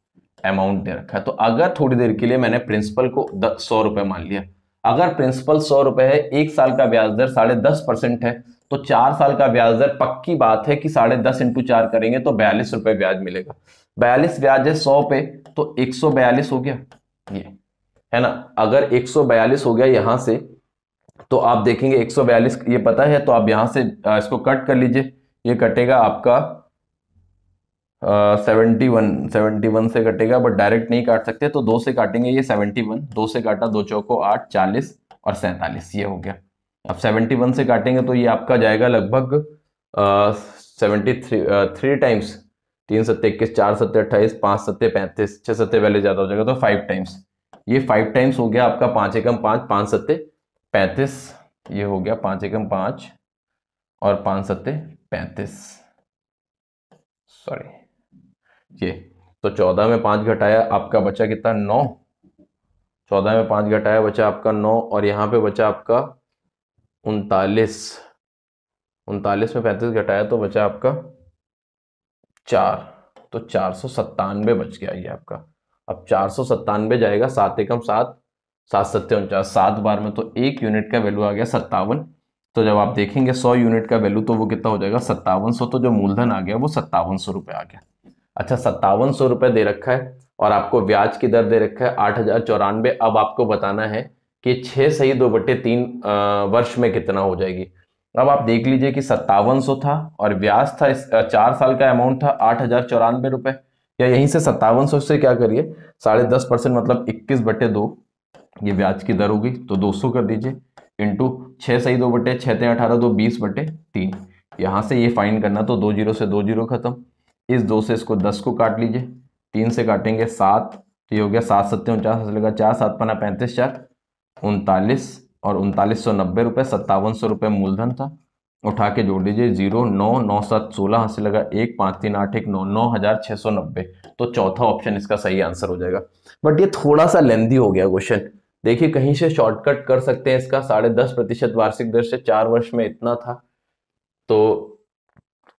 अमाउंट दे रखा है। तो अगर थोड़ी देर के लिए मैंने प्रिंसिपल को 100 रुपए मान लिया, अगर प्रिंसिपल 100 रुपए है, 1 साल का ब्याज दर 10.5% है, तो 4 साल का ब्याज दर पक्की बात है कि 10.5 इंटू 4 करेंगे तो 42 रुपए ब्याज मिलेगा। 42 ब्याज है 100 पे, तो 142 हो गया, ये है ना। अगर 142 हो गया यहां से, तो आप देखेंगे 142 ये पता है, तो आप यहां से इसको कट कर लीजिए, ये कटेगा आपका 71 से कटेगा, बट डायरेक्ट नहीं काट सकते तो 2 से काटेंगे। ये 71, 2 से काटा, 2 चौको 8, 40 और 47, ये हो गया। अब 71 से काटेंगे तो ये आपका जाएगा लगभग 73 टाइम्स, 3 सत्ते 21, 4 सत्ते 28, 5 सत्ते 35, 6 सत्ते पहले ज्यादा हो जाएगा तो 5 टाइम्स। ये 5 टाइम्स हो गया आपका 5 एकम 5, 5 सत्ते 35, ये हो गया 5 एकम 5 और 5 सत्ते 35, सॉरी ये। तो 14 में 5 घटाया आपका बचा कितना, 9। 14 में 5 घटाया बचा आपका 9 और यहाँ पे बचा आपका 39। 39 में 35 घटाया तो बचा आपका 4, तो 497 बच गया ये आपका। अब 497 जाएगा 7 एकम 7, 7 सत्ते 49, 7 बार में तो 1 यूनिट का वैल्यू आ गया 57। तो जब आप देखेंगे 100 यूनिट का वैल्यू तो वो कितना हो जाएगा 5700। तो जो मूलधन आ गया वो 5700 रुपये आ गया। अच्छा, 5700 रुपये दे रखा है और आपको ब्याज की दर दे रखा है 8094। अब आपको बताना है कि 6 सही 2/3 वर्ष में कितना हो जाएगी। अब आप देख लीजिए कि 5700 था और ब्याज था 4 साल का अमाउंट था 8094 रुपये। या यहीं से 5700 से क्या करिए 10.5% मतलब 21/2 ये ब्याज की दर होगी। तो 200 कर दीजिए इंटू 6 सही 2/6 18 2 20/3। यहाँ से ये फाइन करना तो 2 जीरो से 2 जीरो खत्म। इस 2 से इसको 10 को काट लीजिए, 3 से काटेंगे 7, तो ये हो गया 7 सत्ते 49, लगा 4 7 पना 35, 4 39 और 3990 रुपये। 5700 रुपये मूलधन था, उठा के जोड़ दीजिए 0 9 9 7 16, हाथ से लगा 1 5 3 8 1 9 9690। तो चौथा ऑप्शन इसका सही आंसर हो जाएगा। बट ये थोड़ा सा लेंदी हो गया क्वेश्चन। देखिए कहीं से शॉर्टकट कर सकते हैं इसका। 10.5% वार्षिक दर से 4 वर्ष में इतना था, तो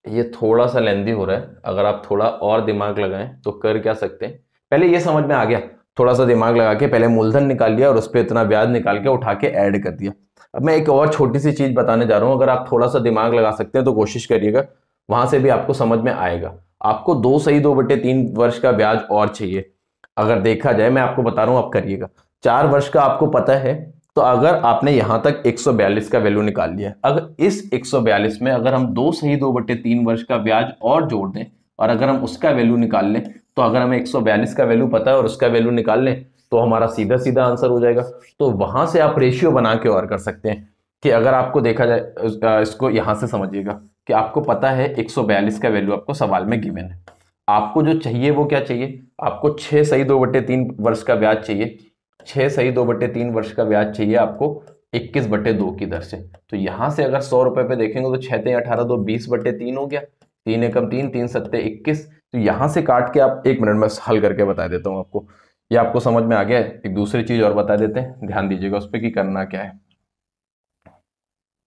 ये थोड़ा सा लेंदी हो रहा है। अगर आप थोड़ा और दिमाग लगाएं तो कर क्या सकते हैं, पहले ये समझ में आ गया, थोड़ा सा दिमाग लगा के पहले मूलधन निकाल लिया और उस पर इतना ब्याज निकाल के उठा के ऐड कर दिया। अब मैं एक और छोटी सी चीज बताने जा रहा हूं, अगर आप थोड़ा सा दिमाग लगा सकते हैं तो कोशिश करिएगा, वहां से भी आपको समझ में आएगा। आपको 2 सही 2/3 वर्ष का ब्याज और चाहिए। अगर देखा जाए, मैं आपको बता रहा हूं, आप करिएगा। 4 वर्ष का आपको पता है, तो अगर आपने यहां तक 142 का वैल्यू निकाल लिया, अगर इस 142 में अगर हम 2 सही 2/3 वर्ष का ब्याज और जोड़ दें और अगर हम उसका वैल्यू निकाल लें, तो अगर हमें 142 का वैल्यू पता है और उसका वैल्यू निकाल लें तो हमारा सीधा सीधा आंसर हो जाएगा। तो वहां से आप रेशियो बना के और कर सकते हैं कि अगर आपको देखा जाए, इसको यहां से समझिएगा कि आपको पता है 142 का वैल्यू आपको सवाल में गिवन है। आपको जो चाहिए वो क्या चाहिए, आपको 6 सही 2/3 वर्ष का ब्याज चाहिए। 6 सही 2/3 वर्ष का ब्याज चाहिए आपको 21/2 की दर से। तो यहां से अगर 100 रुपए पे देखेंगे तो 6 18 2 20/3 हो गया, 3 एकम 3 3 सत्ते 21। तो यहां से काट के आप, 1 मिनट में हल करके बता देता हूं आपको, ये आपको समझ में आ गया है। एक दूसरी चीज और बता देते हैं, ध्यान दीजिएगा उस पर कि करना क्या है,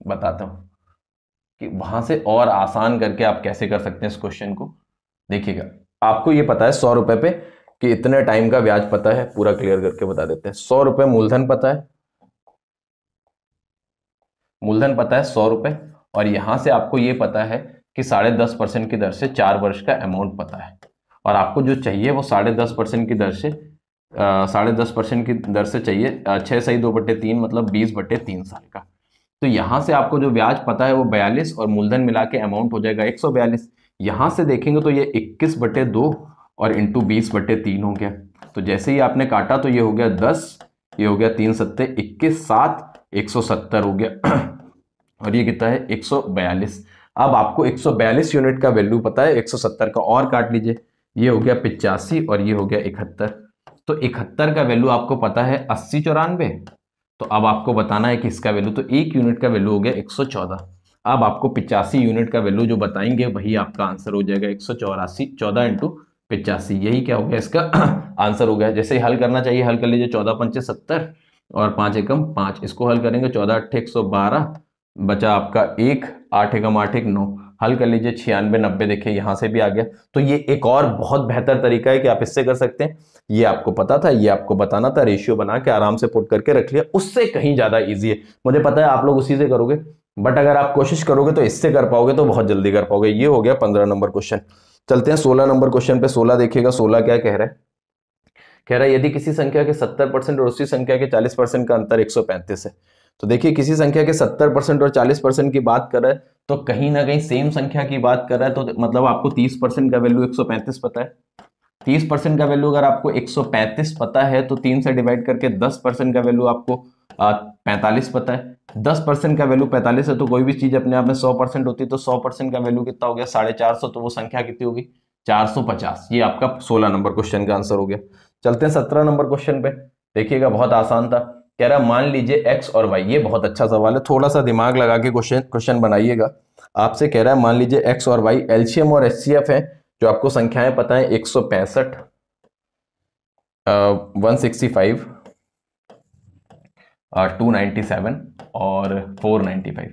बताता हूं कि वहां से और आसान करके आप कैसे कर सकते हैं इस क्वेश्चन को। देखिएगा, आपको ये पता है 100 रुपए पे कि इतने टाइम का ब्याज पता है, पूरा क्लियर करके बता देते हैं। 100 रुपए मूलधन पता है, मूलधन पता है 100 रुपए, और यहां से आपको ये पता है कि 10.5% की दर से 4 वर्ष का अमाउंट पता है, और आपको जो चाहिए वो 10.5% की दर से 10.5% की दर से चाहिए 6 सही 2/3 मतलब 20/3 साल का। तो यहां से आपको जो ब्याज पता है वो 42 और मूलधन मिला के अमाउंट हो जाएगा 142। यहां से देखेंगे तो ये 21/2 और इंटू 20/3 हो गया। तो जैसे ही आपने काटा तो ये हो गया 10, ये हो गया 3 सत्ते 21, 7 170 हो गया और ये कितना है 142। अब आपको 142 यूनिट का वैल्यू पता है, 170 का और काट लीजिए, ये हो गया 85 और ये हो गया 71। तो 71 का वैल्यू आपको पता है 80 94। तो अब आपको बताना है कि इसका वैल्यू, तो 1 यूनिट का वैल्यू हो गया 114। अब आपको 85 यूनिट का वैल्यू जो बताएंगे वही आपका आंसर हो जाएगा 184। 14 इंटू 85, यही क्या हो गया इसका आंसर हो गया। जैसे ही हल करना चाहिए हल कर लीजिए, 14 पंचे 70 और 5 एकम 5, इसको हल करेंगे 14 8 112, बचा आपका 1, 8 एकम 8 1 9, हल कर लीजिए 96 90। देखिए यहां से भी आ गया। तो ये एक और बहुत बेहतर तरीका है कि आप इससे कर सकते हैं। ये आपको पता था, ये आपको बताना था, रेशियो बना के आराम से पुट करके रख लिया, उससे कहीं ज्यादा इजी है। मुझे पता है आप लोग उसी से करोगे, बट अगर आप कोशिश करोगे तो इससे कर पाओगे, तो बहुत जल्दी कर पाओगे। ये हो गया 15 नंबर क्वेश्चन। चलते हैं 16 नंबर क्वेश्चन पे। 16 देखिएगा, 16 क्या कह रहा है, कह रहा है यदि किसी संख्या के 70% और उसी संख्या के 40% का अंतर 135 है तो देखिए किसी संख्या के 70% और 40% की बात कर रहा है तो कहीं ना कहीं सेम संख्या की बात कर रहा है, तो मतलब आपको 30% का वैल्यू 135 पता है। 30% का वैल्यू अगर आपको 135 पता है तो 3 से डिवाइड करके 10% का वैल्यू आपको 45 पता है। 10% का वैल्यू 45 है तो कोई भी चीज अपने आप में 100% होती है, तो 100% का वैल्यू कितना हो गया 450, तो वो संख्या कितनी होगी 450। ये आपका 16 नंबर क्वेश्चन का आंसर हो गया। चलते हैं 17 नंबर क्वेश्चन पे। देखिएगा बहुत आसान था। कह रहा मान लीजिए x और y, ये बहुत अच्छा सवाल है, थोड़ा सा दिमाग लगा के क्वेश्चन बनाइएगा। आपसे कह रहा है मान लीजिए x और y एलसीएम और एचसीएफ है, जो आपको संख्याएं पता है 165, 165, 297 और 495।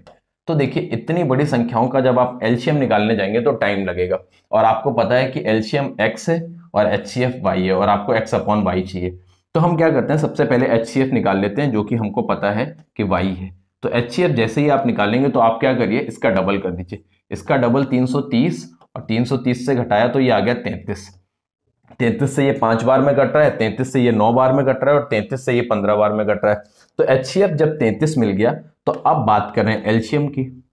तो देखिए इतनी बड़ी संख्याओं का जब आप एलसीएम निकालने जाएंगे तो टाइम लगेगा, और आपको पता है कि एलसीएम x है और एचसीएफ y है, और आपको x अपॉन y चाहिए। तो हम क्या करते हैं, सबसे पहले एचसीएफ निकाल लेते हैं, जो कि हमको पता है कि y है। तो एचसीएफ जैसे ही आप निकालेंगे तो आप क्या करिए, इसका डबल कर दीजिए। इसका डबल 330, और 330 से घटाया तो ये आ गया 33। 33 से ये 5 बार में कट रहा है, 33 से ये 9 बार में कट रहा है, और 33 से ये 15 बार में कट रहा है। तो एचसीएफ जब 33 मिल गया तो अब बात कर रहे हैं एलसीएम की।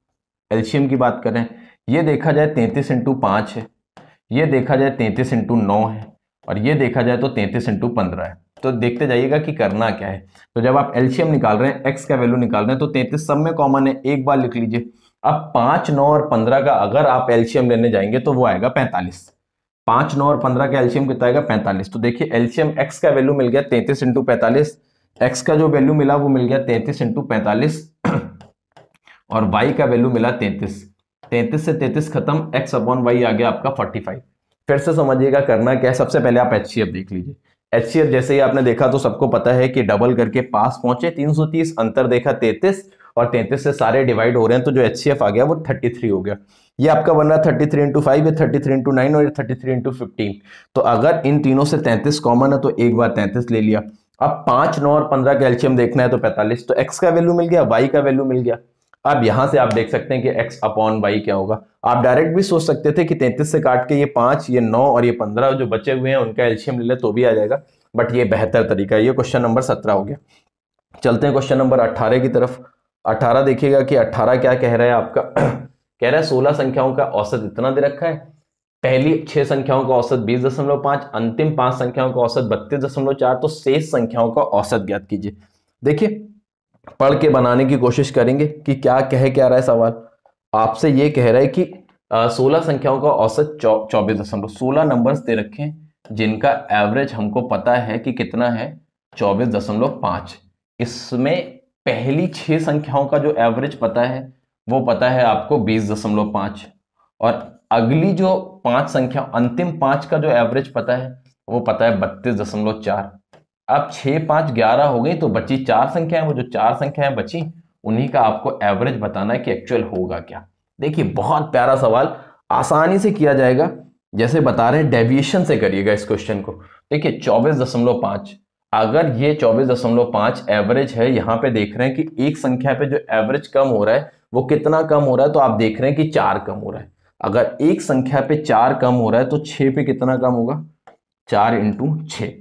एलसीएम की बात कर रहे हैं, ये देखा जाए 33 इंटू 5 है, ये देखा जाए 33 इंटू 9 है, और ये देखा जाए तो 33 इंटू 15 है। तो देखते जाइएगा कि करना क्या है। तो जब आप एलसीएम निकाल रहे हैं, एक्स का वैल्यू निकाल रहे हैं, तो 33 सब में कॉमन है, एक बार लिख लीजिए। अब 5, 9 और 15 का अगर आप एलसीएम लेने जाएंगे तो वो आएगा 45। 5, 9 और 15 का एलसीएम कितना आएगा 45। तो देखिए एलसीएम एक्स का वैल्यू मिल गया 33 इंटू 45, एक्स का जो वैल्यू मिला वो मिल गया 33 इंटू 45, और वाई का वैल्यू मिला 33। 33 से 33 खत्म, एक्स अपॉन वाई आ गया आपका 45। फिर से समझिएगा करना क्या है। सबसे पहले आप एचसीएफ देख लीजिए। एचसीएफ जैसे ही आपने देखा तो सबको पता है कि डबल करके पास पहुंचे, 330 अंतर देखा 33, और 33 से सारे डिवाइड हो रहे हैं, तो जो एचसीएफ आ गया वो 33 हो गया। ये आपका बन रहा है 33 इंटू 5, 33 इंटू 9 और 33 इंटू 15। तो अगर इन तीनों से 33 कॉमन है तो एक बार 33 ले लिया। अब 5, 9 और 15 का एलसीएम देखना है तो 45। तो एक्स का वैल्यू मिल गया, वाई का वैल्यू मिल गया। अब यहां से आप देख सकते हैं कि x अपॉन वाई क्या होगा। आप डायरेक्ट भी सोच सकते थे कि 33 से काट के ये 5, ये 9 और ये 15 जो बचे हुए हैं उनका एलसीएम ले ले तो भी आ जाएगा, बट ये बेहतर तरीका है। ये क्वेश्चन नंबर 17 हो गया। चलते हैं क्वेश्चन नंबर 18 की तरफ। 18 देखिएगा कि 18 क्या कह रहा है आपका कह रहा है 16 संख्याओं का औसत इतना दे रखा है, पहली 6 संख्याओं का औसत 20.5, अंतिम 5 संख्याओं का औसत 32.4, तो शेष संख्याओं का औसत ज्ञात कीजिए। देखिए पढ़ के बनाने की कोशिश करेंगे कि क्या रहा है सवाल। आपसे ये कह रहा है कि 16 संख्याओं का औसत 16 नंबर्स दे रखे हैं जिनका एवरेज हमको पता है कि कितना है 24.5। इसमें पहली 6 संख्याओं का जो एवरेज पता है वो पता है आपको 20.5, और अगली जो 5 संख्या अंतिम 5 का जो एवरेज पता है वो पता है 32.4। अब 6, 5, 11 हो गई तो बची 4 संख्याएं, वो जो 4 संख्याएं बची उन्हीं का आपको एवरेज बताना है कि एक्चुअल होगा क्या। देखिए बहुत प्यारा सवाल, आसानी से किया जाएगा। जैसे बता रहे हैं डेविएशन से करिएगा इस क्वेश्चन को। देखिए 24.5, अगर ये 24.5 एवरेज है, यहां पे देख रहे हैं कि एक संख्या पे जो एवरेज कम हो रहा है वो कितना कम हो रहा है, तो आप देख रहे हैं कि 4 कम हो रहा है। अगर एक संख्या पे 4 कम हो रहा है तो 6 पे कितना कम होगा, 4 इंटू 6,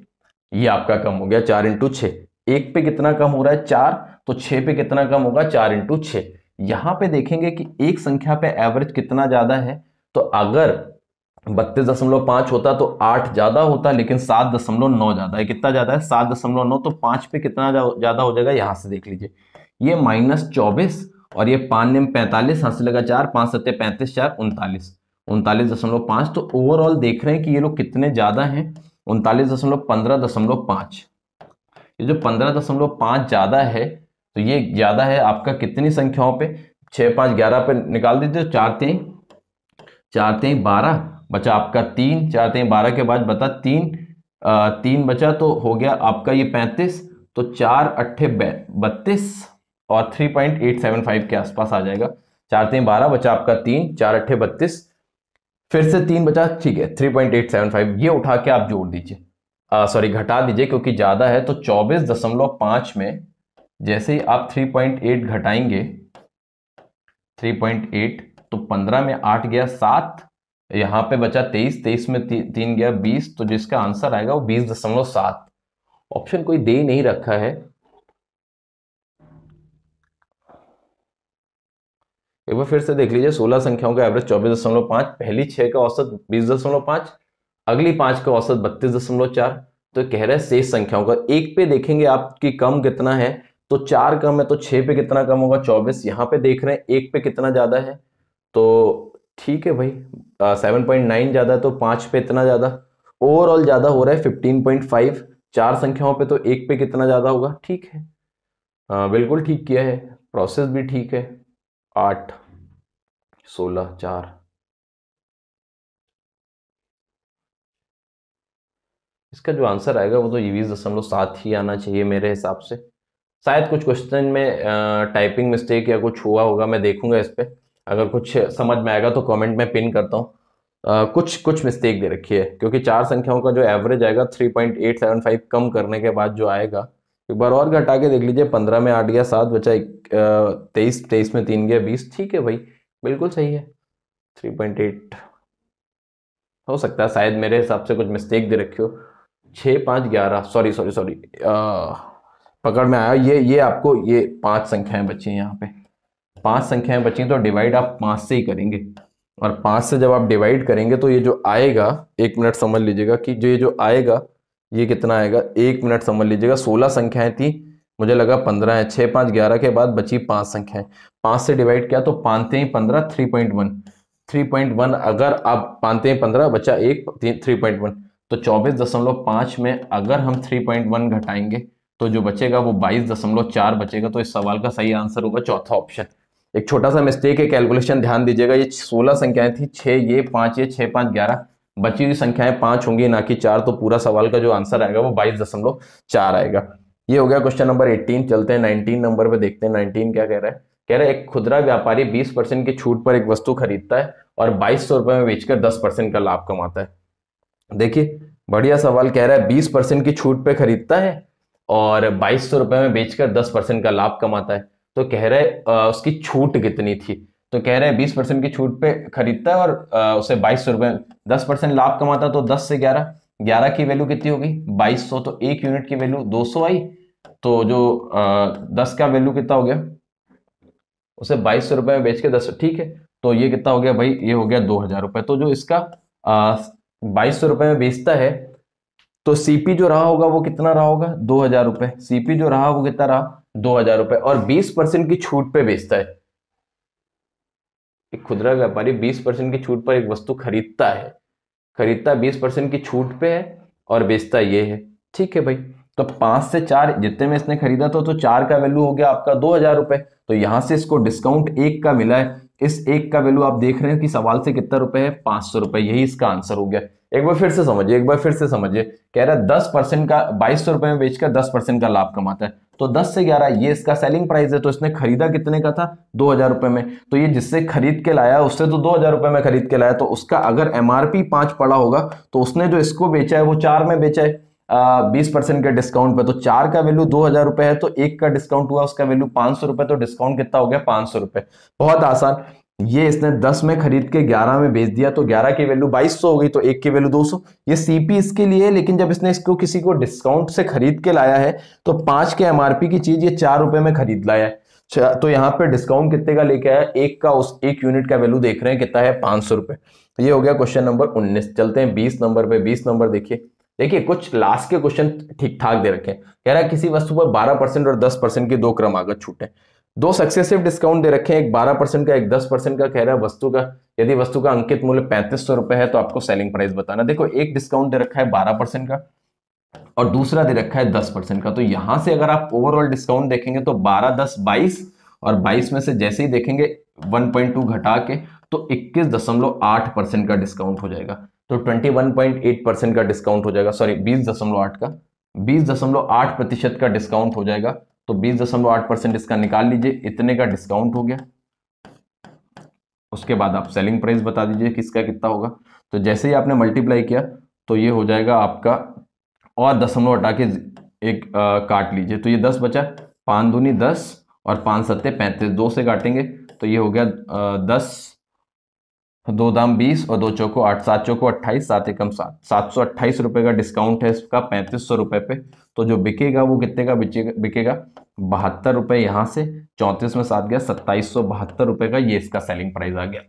ये आपका कम हो गया 4 इंटू 6। एक पे कितना कम हो रहा है 4, तो 6 पे कितना कम होगा 4 इंटू 6। यहां पे देखेंगे कि एक संख्या पे एवरेज कितना ज्यादा है, तो अगर 32.5 होता तो 8 ज्यादा होता, लेकिन 7.9 ज्यादा है। कितना ज्यादा है 7.9, तो 5 पे कितना ज्यादा हो जाएगा, यहां से देख लीजिए। ये -24 और ये 5 9 45, यहां से लगा 4, 5 7 35, 4 39, 39.5। तो ओवरऑल देख रहे हैं कि ये लोग कितने ज्यादा हैं, 39.15.5। ये जो 15.5 ज्यादा है, तो ये ज्यादा है आपका कितनी संख्याओं पे, 6, 5, 11 पे निकाल दीजिए। 4 3 12 बचा आपका 3, 4 3 12 के बाद बता 3 बचा, तो हो गया आपका ये 35। तो 4 8 32 और 3.875 के आसपास आ जाएगा। 4 3 12 बचा आपका 3, 4 8 32, फिर से 3 बचा, ठीक है 3.875। ये उठा के आप जोड़ दीजिए, सॉरी घटा दीजिए क्योंकि ज्यादा है। तो 24.5 में जैसे ही आप 3.8 घटाएंगे, 3.8, तो 15 में 8 गया 7, यहां पे बचा 23, 23 में 3 गया 20, तो जिसका आंसर आएगा वो 20.7। ऑप्शन कोई दे नहीं रखा है, एक बार फिर से देख लीजिए, 16 संख्याओं का एवरेज 24.5, पहली 6 का औसत 20.5, अगली 5 का औसत 32.4। तो कह रहा है शेष संख्याओं का एक पे देखेंगे आपकी कम कितना है, तो 4 कम है तो 6 पे कितना कम होगा 24। यहाँ पे देख रहे हैं एक पे कितना ज्यादा है, तो ठीक है भाई 7.9 ज्यादा है तो 5 पे इतना ज्यादा, ओवरऑल ज्यादा हो रहा है 15.5। चार संख्याओं पे तो एक पे कितना ज्यादा होगा, ठीक है। बिल्कुल ठीक किया है, प्रोसेस भी ठीक है। 8, 16, 4, इसका जो आंसर आएगा वो तो 20.7 ही आना चाहिए मेरे हिसाब से। शायद कुछ क्वेश्चन में टाइपिंग मिस्टेक या कुछ हुआ होगा, मैं देखूंगा इस पे, अगर कुछ समझ में आएगा तो कमेंट में पिन करता हूँ। कुछ कुछ मिस्टेक दे रखी है, क्योंकि चार संख्याओं का जो एवरेज आएगा 3.875 कम करने के बाद जो आएगा, एक बार और घटा के देख लीजिए, 15 में 8 गया 7 बचा 23, 23 में 3 गया 20, ठीक है भाई बिल्कुल सही है। 3.8 हो सकता है, शायद मेरे हिसाब से कुछ मिस्टेक दे रखी हो। 6, 5, 11, सॉरी सॉरी सॉरी, पकड़ में आया। ये आपको ये 5 संख्याएं बची हैं, यहाँ पे 5 संख्याएं बची तो डिवाइड आप 5 से ही करेंगे, और 5 से जब आप डिवाइड करेंगे तो ये जो आएगा, 1 मिनट समझ लीजिएगा कि जो ये जो आएगा ये कितना आएगा, 1 मिनट समझ लीजिएगा। 16 संख्याएं थी, मुझे लगा 15 है, 6, 5, 11 के बाद बची 5 संख्याएं, 5 से डिवाइड किया तो 5 ही 15, 3.1 अगर आप 5 ही 15 बचा 1, 3.1, तो 24.5 में अगर हम 3.1 घटाएंगे तो जो बचेगा वो 22.4 बचेगा। तो इस सवाल का सही आंसर होगा चौथा ऑप्शन। एक छोटा सा मिस्टेक है, कैलकुलेशन ध्यान दीजिएगा, ये 16 संख्याएं थी, 6 ये 5 ये 6, 5, 11, बची हुई संख्याएं 5 होंगी ना कि 4, तो पूरा सवाल का जो आंसर आएगा वो 22.4 आएगा। ये हो गया क्वेश्चन नंबर 18। चलते हैं 19 नंबर पे, देखते हैं 19 क्या कह रहा है। कह रहा है एक खुदरा व्यापारी 20% की छूट पर एक वस्तु खरीदता है और 2200 रुपए में बेचकर 10% का लाभ कमाता है। देखिए बढ़िया सवाल, कह रहा है 20% की छूट पे खरीदता है और 2200 रुपए में बेचकर 10% का लाभ कमाता है। तो कह रहा है उसकी छूट कितनी थी, तो कह रहा है 20% की छूट पे खरीदता है और उसे 2200 रुपए 10% लाभ कमाता है। तो 10 से 11, 11 की वैल्यू कितनी होगी 2200, तो एक यूनिट की वैल्यू 200 आई। तो जो 10 का वैल्यू कितना हो गया, उसे 2200 रुपए में बेच के 10, ठीक है। तो ये कितना हो गया भाई, ये हो गया 2000 रुपए। तो जो इसका 2200 रुपए में बेचता है, तो सीपी जो रहा होगा वो कितना रहा होगा 2000 रुपए। सीपी जो रहा वो कितना रहा 2000 रुपए, और 20% की छूट पे बेचता है। एक खुदरा व्यापारी 20% की छूट पर एक वस्तु खरीदता है, 20% की छूट पे है और बेचता ये है, ठीक है भाई। तो 5 से 4 जितने में इसने खरीदा था, तो 4 का वैल्यू हो गया आपका 2000 रुपए। तो यहां से इसको डिस्काउंट 1 का मिला है, इस 1 का वैल्यू आप देख रहे हैं कि सवाल से कितना रुपए है 500 रुपए, यही इसका आंसर हो गया। एक बार फिर से समझिए, एक बार फिर से समझिए, कह रहा है 10% का 2200 रुपए में बेचकर 10% का लाभ कमाता है। तो 10 से 11 ये इसका सेलिंग प्राइस है, तो इसने खरीदा कितने का था 2000 रुपए में। तो ये जिससे खरीद के लाया उससे तो 2000 रुपए में खरीद के लाया, तो उसका अगर एमआरपी 5 पड़ा होगा, तो उसने जो इसको बेचा है वो 4 में बेचा है 20% के डिस्काउंट पे। तो 4 का वैल्यू 2000 रुपए है, तो 1 का डिस्काउंट हुआ, उसका वैल्यू 500 रुपए, तो डिस्काउंट कितना हो गया 500 रुपए। बहुत आसान, ये इसने 10 में खरीद के 11 में बेच दिया, तो 11 की वैल्यू 2200 हो गई, तो 1 की वैल्यू 200। ये सीपी इसके लिए है, लेकिन जब इसने इसको किसी को डिस्काउंट से खरीद के लाया है, तो 5 के एमआरपी की चीज ये 4 रुपए में खरीद लाया है। तो यहाँ पे डिस्काउंट कितने का लेके आया, एक का, उस एक यूनिट का वैल्यू देख रहे हैं कितना है 500 रुपए। ये हो गया क्वेश्चन नंबर 19। चलते हैं 20 नंबर पे। 20 नंबर देखिए, देखिए कुछ लास्ट के क्वेश्चन ठीक ठाक दे रखे हैं। कह रहा है किसी वस्तु पर 12% और 10% की दो क्रमागत छूट है, दो सक्सेसिव डिस्काउंट दे रखे हैं, एक 12% का एक 10% का। कह रहा है वस्तु का, यदि वस्तु का अंकित मूल्य 3500 रुपए है तो आपको सेलिंग प्राइस बताना। देखो एक डिस्काउंट दे रखा है 12% का और दूसरा दे रखा है 10% का। तो यहां से अगर आप ओवरऑल डिस्काउंट देखेंगे तो 12, 10, 22, और 22 में से जैसे ही देखेंगे 1.2 घटा के, तो 21.8% का डिस्काउंट हो जाएगा। तो 21.8% का डिस्काउंट हो जाएगा, सॉरी 20.8 का, 20.8% का डिस्काउंट हो जाएगा। तो 20.8% इसका निकाल लीजिए, इतने का डिस्काउंट हो गया। उसके बाद आप सेलिंग प्राइस बता दीजिए किसका कितना होगा। तो जैसे ही आपने मल्टीप्लाई किया तो ये हो जाएगा आपका, और दशमलव हटा के एक काट लीजिए, तो ये 10 बचा, 5 दूनी 10 और 5 सत्ते 35, 2 से काटेंगे तो ये हो गया 10 दो दाम 20 और दो चौको 8, 7 चौको 28, 7 एकम 7, 728 रुपए का डिस्काउंट है इसका 3500 रुपए पे। तो जो बिकेगा वो कितने का बिकेगा 72 रुपए यहाँ से, 34 में 7 गया 2772 रुपए का, ये इसका सेलिंग प्राइस आ गया।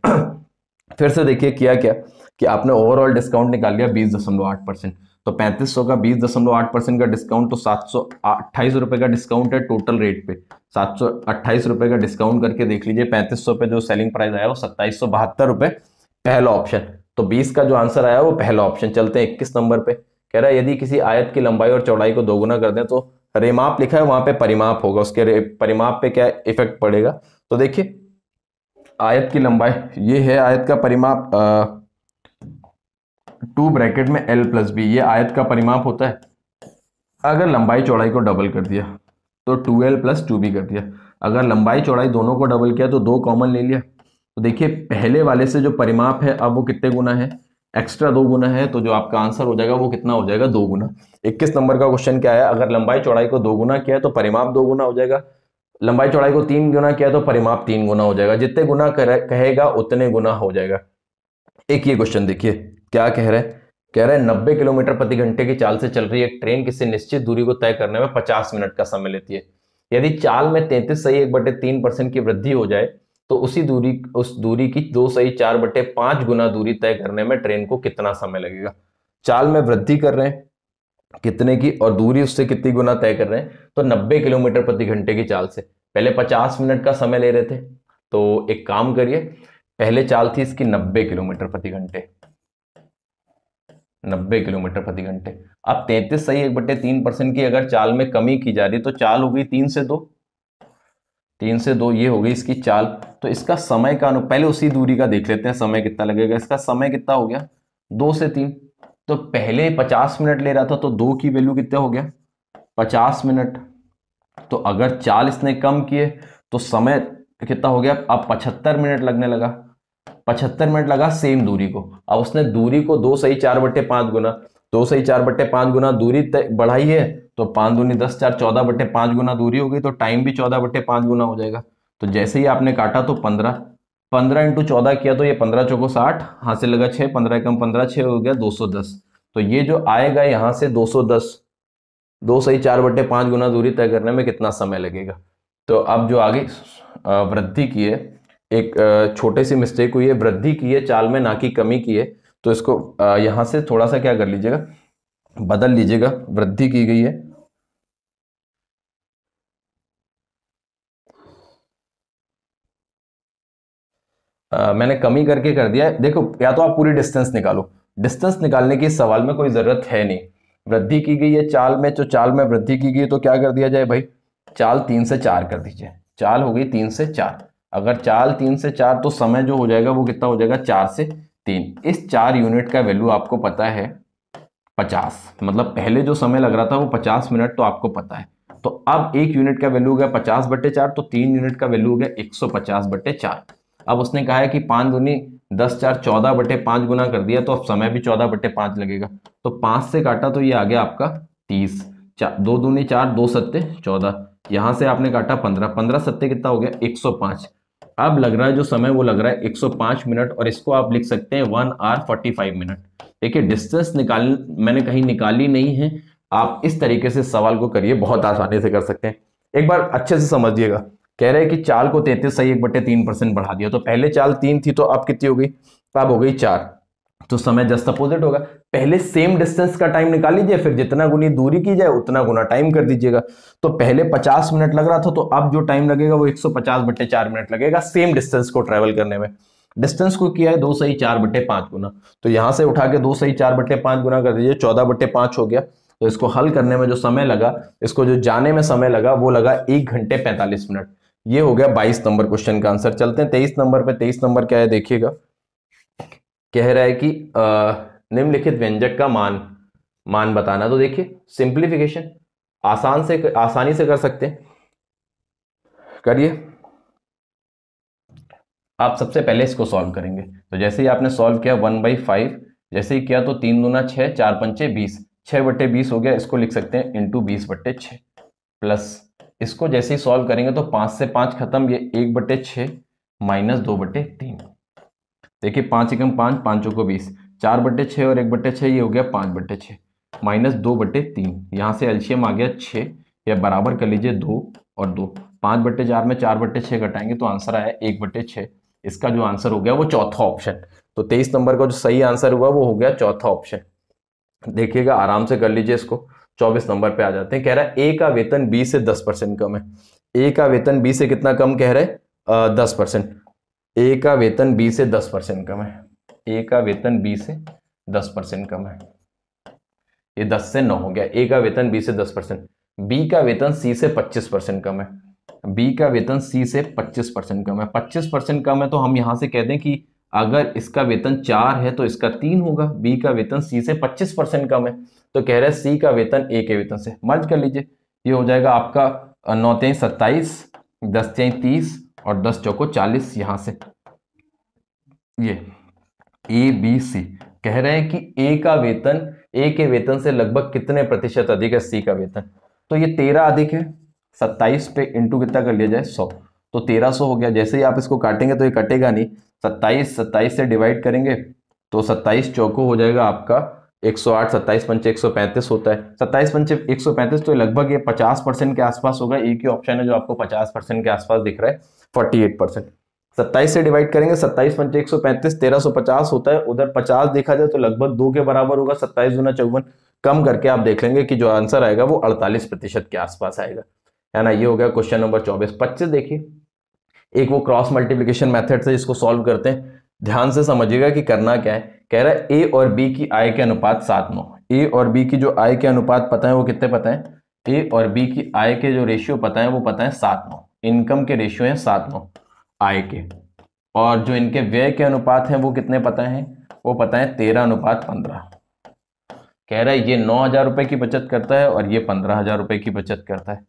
फिर से देखिए किया क्या कि आपने ओवरऑल डिस्काउंट निकाल लिया 20.8%। तो 3500 का 20.8% का डिस्काउंट, तो 728 रुपए का डिस्काउंट है टोटल रेट पे। 728 रुपए का डिस्काउंट करके देख लीजिए 3500 पे जो सेलिंग प्राइस आया वो 2772 रुपए, पहला ऑप्शन। तो 20 का जो आंसर आया वो पहला ऑप्शन। चलते हैं 21 नंबर पे। कह रहा है यदि किसी आयत की लंबाई और चौड़ाई को दोगुना कर दें तो रेमाप लिखा है, वहां पे परिमाप होगा, उसके परिमाप पे क्या इफेक्ट पड़ेगा। तो देखिए आयत की लंबाई, ये है आयत का परिमाप 2 ब्रैकेट में l प्लस बी, ये आयत का परिमाप होता है। अगर लंबाई चौड़ाई को डबल कर दिया तो 2l प्लस 2b कर दिया। अगर लंबाई चौड़ाई दोनों को डबल किया तो 2 कॉमन ले लिया। तो देखिए पहले वाले से जो परिमाप है अब वो कितने गुना है, एक्स्ट्रा 2 गुना है। तो जो आपका आंसर हो जाएगा वो कितना हो जाएगा 2 गुना। 21 नंबर का क्वेश्चन क्या है, अगर लंबाई चौड़ाई को 2 गुना किया तो परिमाप 2 गुना हो जाएगा, लंबाई चौड़ाई को 3 गुना किया तो परिमाप 3 गुना हो जाएगा, जितने गुना कहेगा उतने गुना हो जाएगा। एक ये क्वेश्चन देखिए क्या कह रहा है, कह रहा है 90 किलोमीटर प्रति घंटे की चाल से चल रही एक ट्रेन किसी निश्चित दूरी को तय करने में 50 मिनट का समय लेती है। यदि चाल में 33.1/3% की वृद्धि हो जाए तो उस दूरी की 2/4/5 गुना दूरी तय करने में ट्रेन को कितना समय लगेगा। चाल में वृद्धि कर रहे हैं कितने की और दूरी उससे कितनी गुना तय कर रहे हैं, तो 90 किलोमीटर प्रति घंटे की चाल से। पहले 50 मिनट का समय ले रहे थे, तो एक काम करिए, पहले चाल थी इसकी 90 किलोमीटर प्रति घंटे, 90 किलोमीटर प्रति घंटे। अब 33/1/3% की अगर चाल में कमी की जा रही है तो चाल हो गई 3 से 2, 3 से 2 ये हो गई इसकी चाल। तो इसका समय का पहले उसी दूरी का देख लेते हैं समय कितना लगेगा। इसका समय कितना हो गया 2 से 3, तो पहले 50 मिनट ले रहा था तो 2 की वैल्यू कितना हो गया 50 मिनट। तो अगर चाल इसने कम किए तो समय कितना हो गया, अब 75 मिनट लगने लगा, 75 मिनट लगा सेम दूरी को। अब उसने दूरी को 2/4/5 गुना, 2/4/5 गुना दूरी बढ़ाई है, तो 5 दूनी 10, 4 14/5 गुना दूरी हो गई, तो टाइम भी 14/5 गुना हो जाएगा। तो जैसे ही आपने काटा तो 15 इंटू 14 किया तो ये 15 चौको 60, हाथ से लगा 6, 15 कम 15, 6 हो गया 210। तो ये जो आएगा यहां से 210, 2/4/5 गुना दूरी तय करने में कितना समय लगेगा। तो अब जो आगे वृद्धि की है, एक छोटे सी मिस्टेक हुई है, वृद्धि की है चाल में ना कि कमी की है, तो इसको यहां से थोड़ा सा क्या कर लीजिएगा, बदल लीजिएगा, वृद्धि की गई है। मैंने कमी करके कर दिया है। देखो या तो आप पूरी डिस्टेंस निकालो, डिस्टेंस निकालने की सवाल में कोई जरूरत है नहीं। वृद्धि की गई है चाल में, तो चाल में वृद्धि की गई तो क्या कर दिया जाए भाई, चाल 3 से 4 कर दीजिए। चाल हो गई 3 से 4, अगर चाल 3 से 4 तो समय जो हो जाएगा वो कितना हो जाएगा 4 से 3। इस 4 यूनिट का वैल्यू आपको पता है 50, मतलब पहले जो समय लग रहा था वो 50 मिनट तो आपको पता है। तो अब एक यूनिट का वैल्यू हो गया 50/4, तो 3 यूनिट का वैल्यू हो गया 150/4। अब उसने कहा है कि 5 दूनी 10, 4 14/5 गुना कर दिया, तो अब समय भी 14/5 लगेगा। तो 5 से काटा तो ये आ गया आपका 30, 2 दूनी 4, 2 सत्ते 14, यहां से आपने काटा 15, 15 सत्ते कितना हो गया 105। अब लग रहा है जो समय वो लग रहा है 105 मिनट, और इसको आप लिख सकते हैं 1 आवर 45 मिनट। देखिए डिस्टेंस मैंने कहीं निकाली नहीं है, आप इस तरीके से सवाल को करिए, बहुत आसानी से कर सकते हैं। एक बार अच्छे से समझिएगा, कह रहे हैं कि चाल को 33/1/3% बढ़ा दिया, तो पहले चाल 3 थी तो अब कितनी हो गई, अब हो गई 4, तो समय जस्ट अपोजिट होगा। पहले सेम डिस्टेंस का टाइम निकाल लीजिए, फिर जितना गुनी दूरी की जाए उतना गुना टाइम कर दीजिएगा। तो पहले 50 मिनट लग रहा था, तो अब जो टाइम लगेगा वो 150/4 मिनट लगेगा सेम डिस्टेंस को ट्रेवल करने में। डिस्टेंस को किया है 2/4/5 गुना, तो यहां से उठा के 2/4/5 गुना कर दीजिए, 14/5 हो गया। तो इसको हल करने में जो समय लगा, इसको जो जाने में समय लगा वो लगा 1 घंटे 45 मिनट। ये हो गया 22 नंबर क्वेश्चन का आंसर। चलते हैं 23 नंबर पे। 23 नंबर क्या है देखिएगा, कह रहा है कि निम्नलिखित व्यंजक का मान बताना। तो देखिए सिंप्लीफिकेशन आसानी से कर सकते हैं, करिए। आप सबसे पहले इसको सॉल्व करेंगे, तो जैसे ही आपने सॉल्व किया 1/5 जैसे ही किया तो 3 दूना 6, 4 पंचे 20, 6/20 हो गया। इसको लिख सकते हैं इंटू 20/6, प्लस इसको जैसे ही सॉल्व करेंगे तो 5 से 5 खत्म, ये 1/6 माइनस 2/3। देखिए 5 एकम 5, 5 चौको 20, 4/6 और 1/6 ये हो गया 5/6 माइनस 2/3। यहाँ से एलसीएम आ गया 6, या बराबर कर लीजिए 2 और 2। 5/4 में 4/6 घटाएंगे तो आंसर आया 1/6। इसका जो आंसर हो गया वो चौथा ऑप्शन। तो 23 नंबर का जो सही आंसर हुआ वो हो गया चौथा ऑप्शन। देखिएगा आराम से कर लीजिए इसको। 24 नंबर पे आ जाते हैं। कह रहा है ए का वेतन बी से 10% कम है। ए का वेतन बी से कितना कम कह रहे हैं? 10%। ए का वेतन बी से 10% कम है। ए का वेतन बी से 10% कम है। ये 10 से 9 हो गया। ए का वेतन बी से 10%। बी का वेतन सी से 25% कम है। बी का वेतन सी से 25% कम है। 25% कम है तो हम यहां से कह दें कि अगर इसका वेतन 4 है तो इसका 3 होगा। बी का वेतन सी से 25% कम है तो कह रहे हैं सी का वेतन ए के वेतन से। मर्ज कर लीजिए, ये हो जाएगा आपका 9 × 27, 10 × 30 और 10 चौको 40। यहां से ये ए बी सी कह रहे हैं कि ए का वेतन ए के वेतन से लगभग कितने प्रतिशत अधिक है सी का वेतन। तो ये 13 अधिक है। 27 पे इंटू कितना कर लिया जाए 100, तो 1300 हो गया। जैसे ही आप इसको काटेंगे तो ये कटेगा नहीं। 27 से डिवाइड करेंगे तो 27 चौको हो जाएगा आपका 108, 27 पंचे 135 होता है। 27 पंचे 135 तो लगभग ये 50% के आसपास होगा। एक ही ऑप्शन है जो आपको 50% के आसपास दिख रहा है, 48%। 27 से डिवाइड करेंगे, 27 पंचे 135, 1350 होता है। उधर 50 देखा जाए तो लगभग 2 के बराबर होगा। 27 दूना 54, कम करके आप देख लेंगे कि जो आंसर आएगा वो 48% के आसपास आएगा, है ना। ये हो गया क्वेश्चन नंबर 24। 25 देखिए, एक वो क्रॉस मल्टीप्लिकेशन मेथड से जिसको सॉल्व करते हैं। ध्यान से समझिएगा कि करना क्या है। कह रहा है ए और बी की आय के अनुपात 7:9। ए और बी की जो आय के अनुपात पता है वो कितने पता है? ए और बी की आय के जो रेशियो पता है वो पता है 7:9। इनकम के रेशियो है 7:9 आय के। और जो इनके व्यय के अनुपात हैं वो कितने पता है? वो पता है 13:15। कह रहा है ये 9,000 रुपए की बचत करता है और ये 15,000 रुपए की बचत करता है।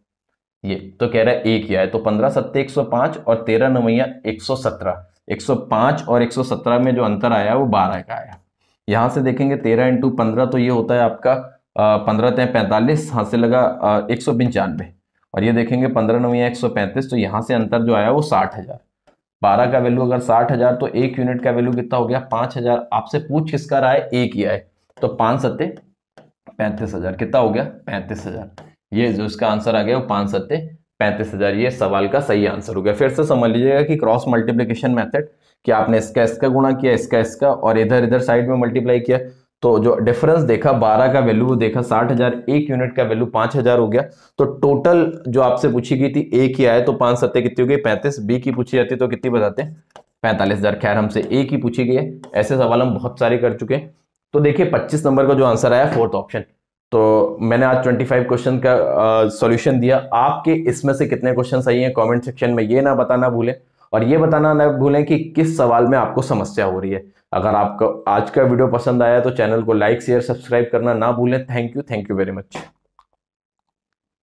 ये तो कह रहा है एक ही आया, तो 15 सत्ते 105 और 13 9 117। 105 और 117 में जो अंतर आया वो 12 का आया। यहां से देखेंगे 13 × 15 तो ये होता है आपका 15 × 45, हाथ से लगा 195। और ये देखेंगे 15 9 135, तो यहां से अंतर जो आया वो 60,000। 12 का वैल्यू अगर 60,000 तो 1 यूनिट का वैल्यू कितना हो गया? 5,000। आपसे पूछ किसका रहा है? एक ही आए, तो 5 सत्ते 35,000। कितना हो गया? 35,000। ये जो इसका आंसर आ गया वो 5 सत्ते 35,000। ये सवाल का सही आंसर हो गया। फिर से समझ लीजिएगा कि क्रॉस मल्टीप्लिकेशन मेथड कि आपने इसका गुणा किया, इसका और इधर साइड में मल्टीप्लाई किया, तो जो डिफरेंस देखा 12 का वैल्यू वो देखा 60,000, 1 यूनिट का वैल्यू 5,000 हो गया। तो टोटल जो आपसे पूछी गई थी एक ही आए, तो 5 सत्ते कितनी हो गई? 35। बी की पूछी जाती तो कितनी बताते? 45,000। खैर हमसे एक ही पूछी गई है, ऐसे सवाल हम बहुत सारे कर चुके हैं। तो देखिए 25 नंबर का जो आंसर आया फोर्थ ऑप्शन। तो मैंने आज 25 क्वेश्चन का सॉल्यूशन दिया। आपके इसमें से कितने क्वेश्चन सही हैं कमेंट सेक्शन में ये ना बताना भूलें, और ये बताना ना भूलें कि किस सवाल में आपको समस्या हो रही है। अगर आपको आज का वीडियो पसंद आया तो चैनल को लाइक शेयर सब्सक्राइब करना ना भूलें। Thank you very much.